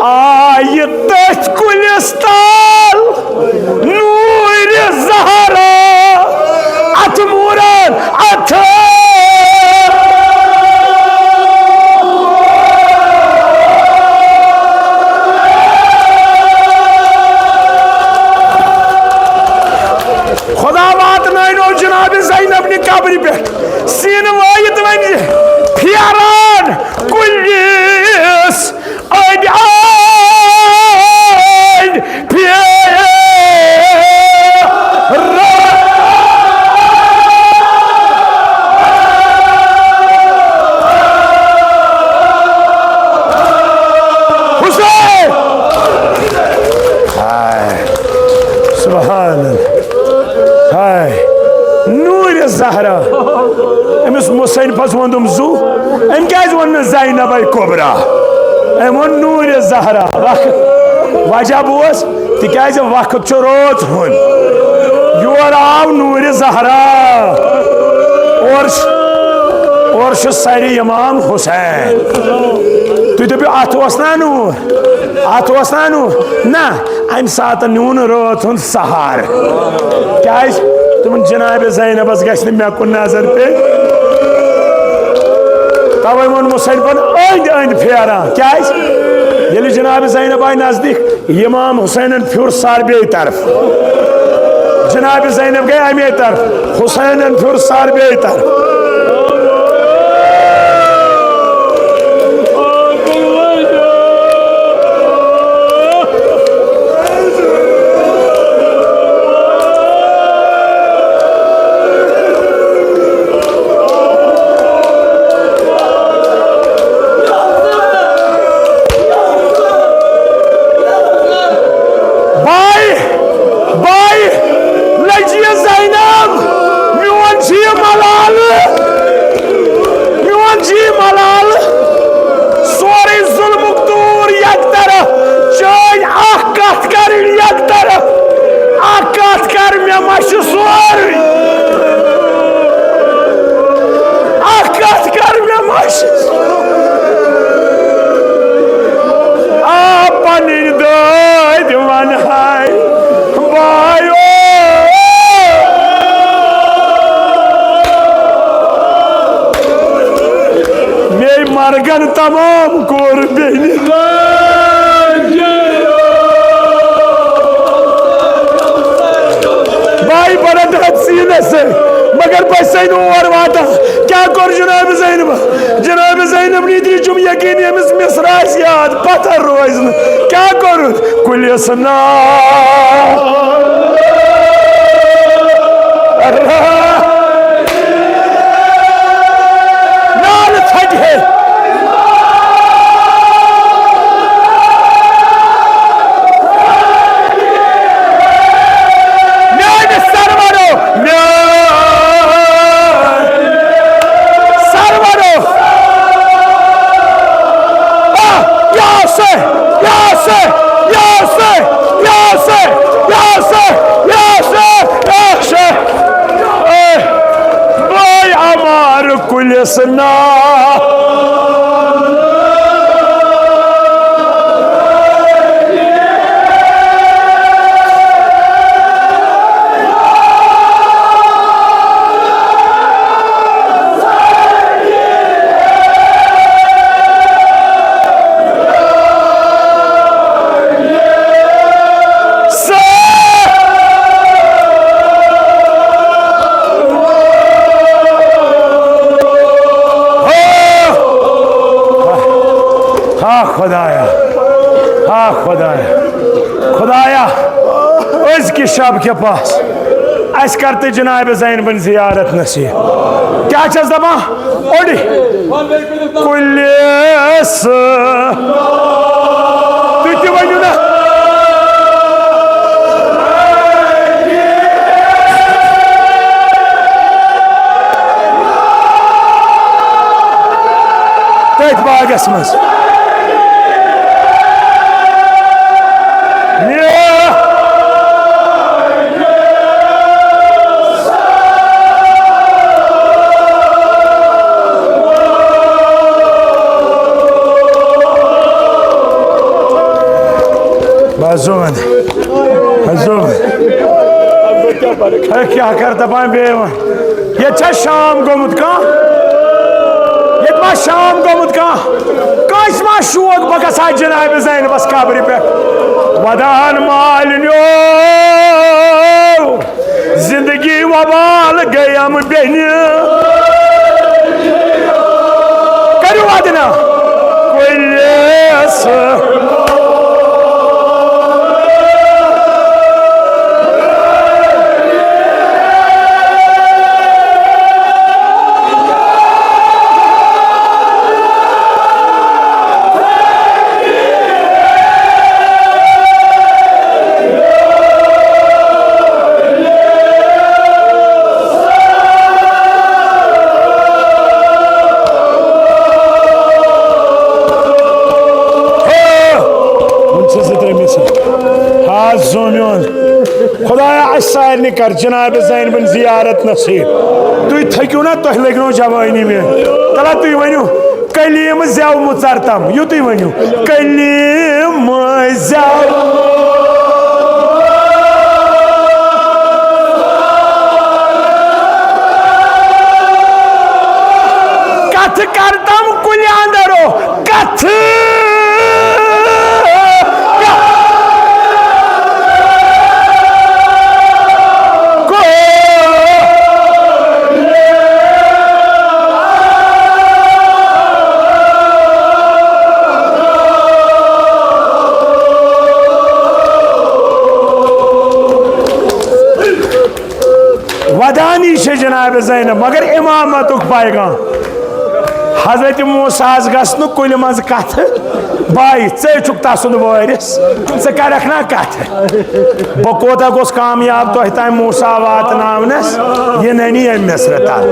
आय तथ कुलिस तल नूर ज़हरा अथ मूरन अथ खुदा वात नो जनाब ज़ैनब नि कब्र पे सीन वायत वन फेरान कुलिस अद ज़हरा अमिस मुसैन पस वोदम जू अम क्या वन ज़ैनब कुबरा अम वो नूर ज़हरा वजह बोस तिकाज वक्त रोत हुन योर आव नूर ज़हरा और सरी इमाम हुसैन तु दपो अत ना नूर ना अम सात न्यून रोत हुन सहार क्या तुम जनाब ज़ैनबस गि मे कुन नजर पे तवे वो मुसैन पन अंद अंद फेरान क्या ये जनाब ज़ैनब आय नजदीक इमाम हुसैन फिर सारबे तरफ जनाब ज़ैनब गए अमे तरफ हुसैन फिर सारबे तरफ मरगन तमाम कोर बेनी भाई बड़ा दर्द सीने से मगर पैसे और वाता क्या कर जनाब ज़ैनब नी दी जुम यकीन अमिस मिसरास याद पता रोज क्या कर कुलिस ना मजलिस ना खुदाया, हाँ खुदाया, खुदाया उसकी शब के पास अस करते जनाब ज़ैन बन ज़ियारत नसीब क्या चीज़ दबा ओडी कुलिस तु वनु ना तथ बागस मज Azon, क्या करता पाए बेवन ये छा शाम गोमुत का ये मा शाम गोमुत का काश मा शोक बकसा जनाब ज़ैन बस कब्र पे वदान मालिन्यो जिंदगी वबाल गयम बेन करू वादना कुलिस खुदाया सारे कर जनाब ज़ैन बन ज़ियारत नसीब तुम थक्यू ना तुम लगनो जवानी में तला तुम वनु कलीम ज़ेव मुचरतम यु तुम वनु कलीम ज़ेव कथ करतम कुल अंदरो कथ वदानी से जनाब ज़ैन मगर इमामत पाएगा हजरत मूसा गसन कुल मज कथ बाई चुक तसुद वारिस से करख ना कथ बह कोता गोस कामयाब तुह ताम मूसा वातनावनस ये ननी मिस्र तल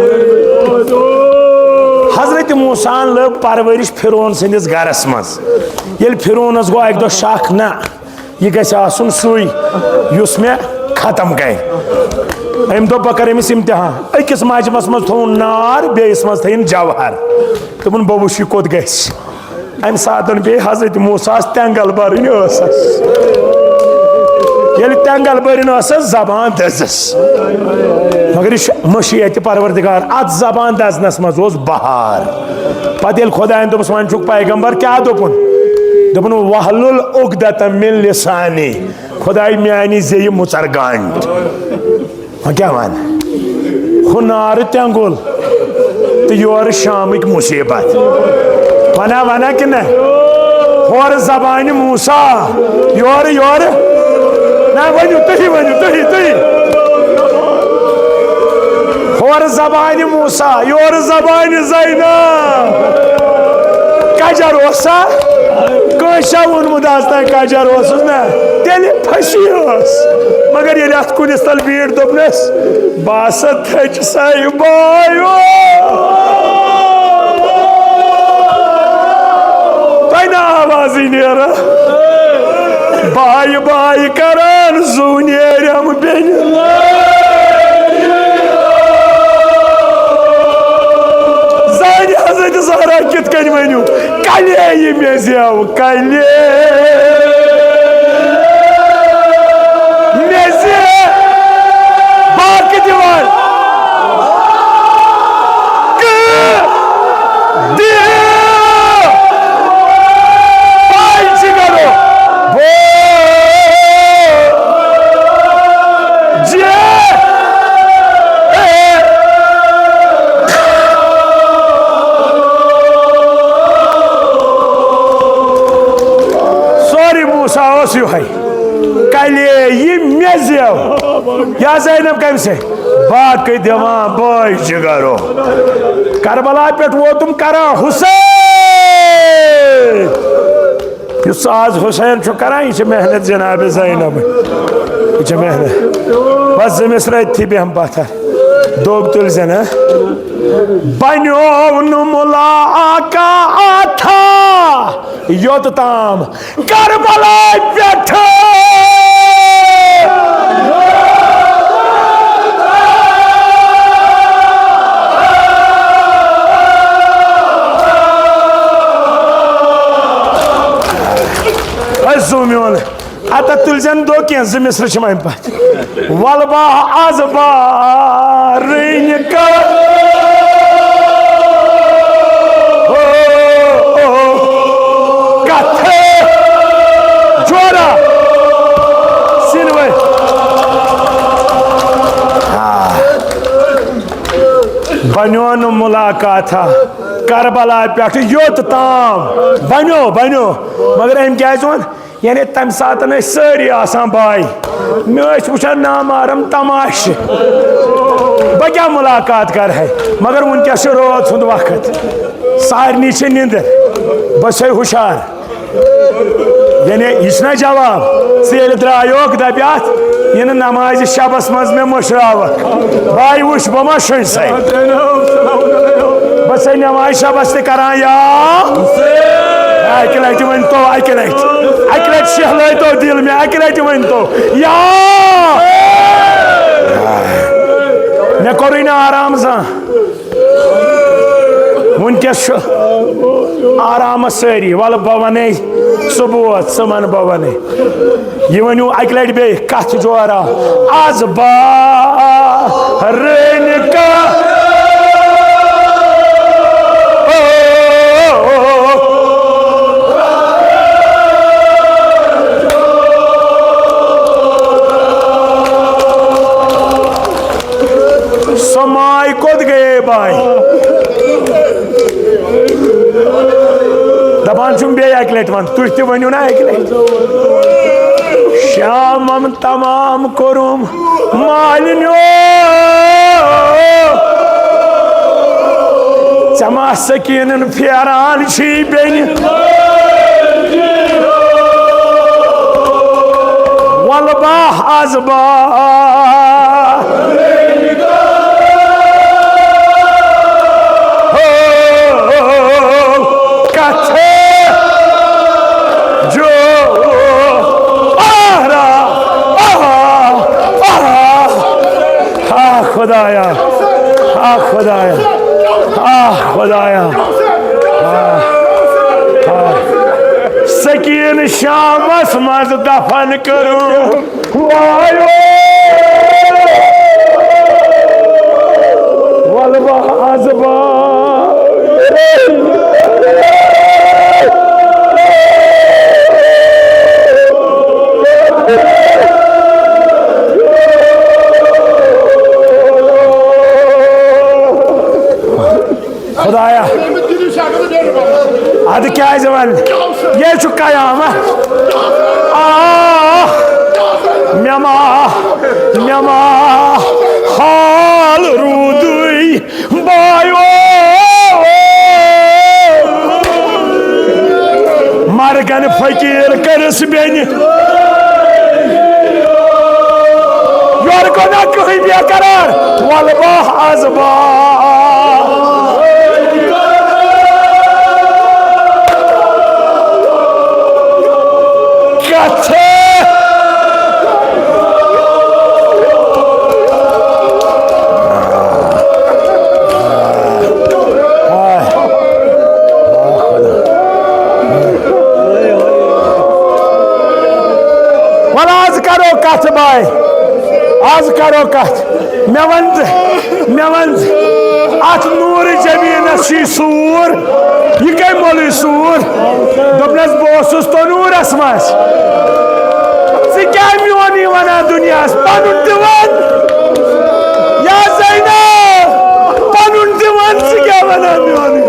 हजरत मूसा लग परवरिश फिरौन सदिस गरस मज ये फिरौनस गो अक दो शक ना यह गसन सुई युस मे खत्म कर अम दो कर अमिस इम्तिहान अकिस माजमस मज थोन नार बेस मज थन जवहर दोपन बह वुश यह कोत अम सात पे हजरत मूसा तेंगल बरन ये तेंगल बरन जबान दजस मगर यह मशीयत परवरदिगार अत जबान दजनस मज बहार पे खुदायन दोपस वन पैगम्बर क्या दोपन दोपन वहलुल उक़दत मिन लिसानी खुदाई मानी जे मुचर गांड क्या वन हु नार तेंगुल तो योर शामिक मुसीबत वना वना कि न और जबान मूसा योर योर ना वनु तुही और जबान मूसा योर जबान ज़ैना कजर ओसा कशा वोनमुत आज तक कजर ओसुस ना तेल फसी मगर ये अत कुनिस तल भीड़ दोपनस बस थच सही बायो तुम आवाज नेरा बाय बाय करान जू नेरम बेन मेजेव कले मेजे बाकी दीवार कले ये मेजेव या ज़ैनब कम से बाकी दिवान बॉय जिगरो करबला पे वो तुम करा हुसैन इस आज हुसैन चो करा ये मेहनत जनाब ज़ैनब ये मेहनत बस जमिस रही थी भी हम पत्थर दोग तुल जना बनो मुला आका था योत ताम Karbala Peth Zoomion ata tulzan do kien zmisr chmaim pat walba azba rinka kathe jora sinwe बनियोन मुलाकात करबला पे योत ताम बनो मगर हम क्या यानी तम सात सारी आसान बाय मे वुचान नामारम तमाश बह क्या मुलाकात कर है मगर वनकस रोज सुंद वक्त सारनी निंदर बस हुशार यानी यह जवाब ेल द्रायोक दपात यह नमाज शबस मज मे मुशराव बाय वुश बह शुन सा बस नमाज शबस तरान या अकि लटि वन तो अकि लटि शहल तो दिल में अकि लटि वन तो या मे कोर आराम सा वनकस आराम सारी वल बह वन सबूत समान बह वन यह वनु अकि लटि बे कथ जोरा आज का समाय कोद गए बाय दपान चुम बे अकि लटि वन तुझ तु वनु ना अकि लटि श्यामम तमाम कोरुम मालिन्यो चमा सकीनन फेरान छी बेन वलबा आजबा खुदाया खुदाया खुदाया सकीन शामस मज दफन करूं वलबा आजबा खुदाया अद क्या जवान ये कयाम मेमा हाल रूदुई बायो मरगन फकीर करस बेन योर को ना कहीं बेकरार वलबा आजबा करो कत मे वन अत नूर जमीनस सूर यह कम मोल सूर दोपनस बहुत तो नूरस मज क्या मोन वना दुनिया पन वन या जैना पन वन क्या वना मोन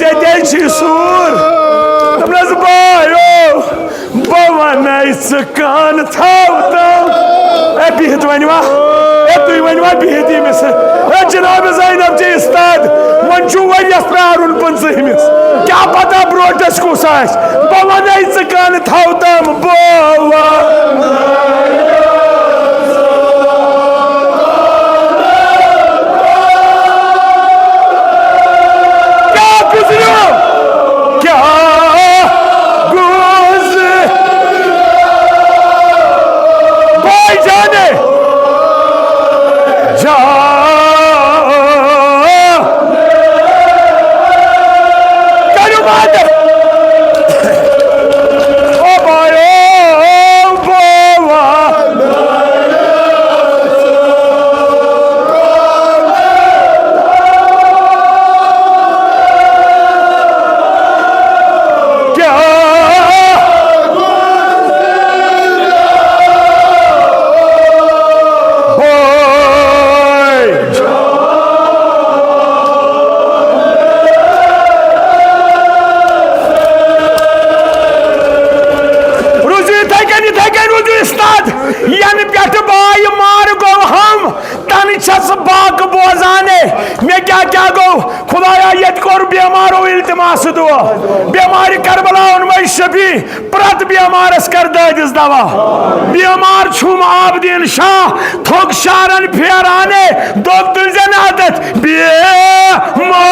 ऐ सूर दोपनस बायो बह वन कान थव तम बिहत वनवा तुम वनवा बिहत यमिस जनाब ज़ैनब जी उस्ताद वन वरियस प्रारुन 50 क्या पता ब्रोटस कुस बह वन कान थव तम क्या गुजरो क्या जाने जा करो बात ओ भाइयों बाबा क्या यन पे बाय मार गो हम तन बाक बोजाने मे क्या क्या गो खुदाया ये बेमारो इल्तमास दुआ बेमार करबला उनमें शफी प्रत बेमारस कर दादिस दवा बेमार छुम आबदीन शाह थोक शारन फेराने दो तुलजन आदत बेमार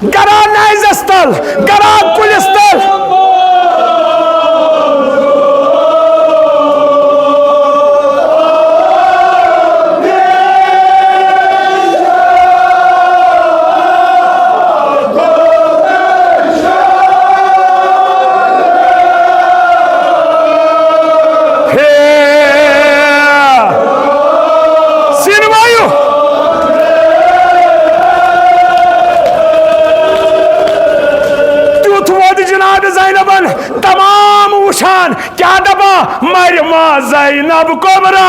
गरा नाइजस तल गरा कुलिस तल तमाम उशान क्या दबा मर मा ज़ैनब कुबरा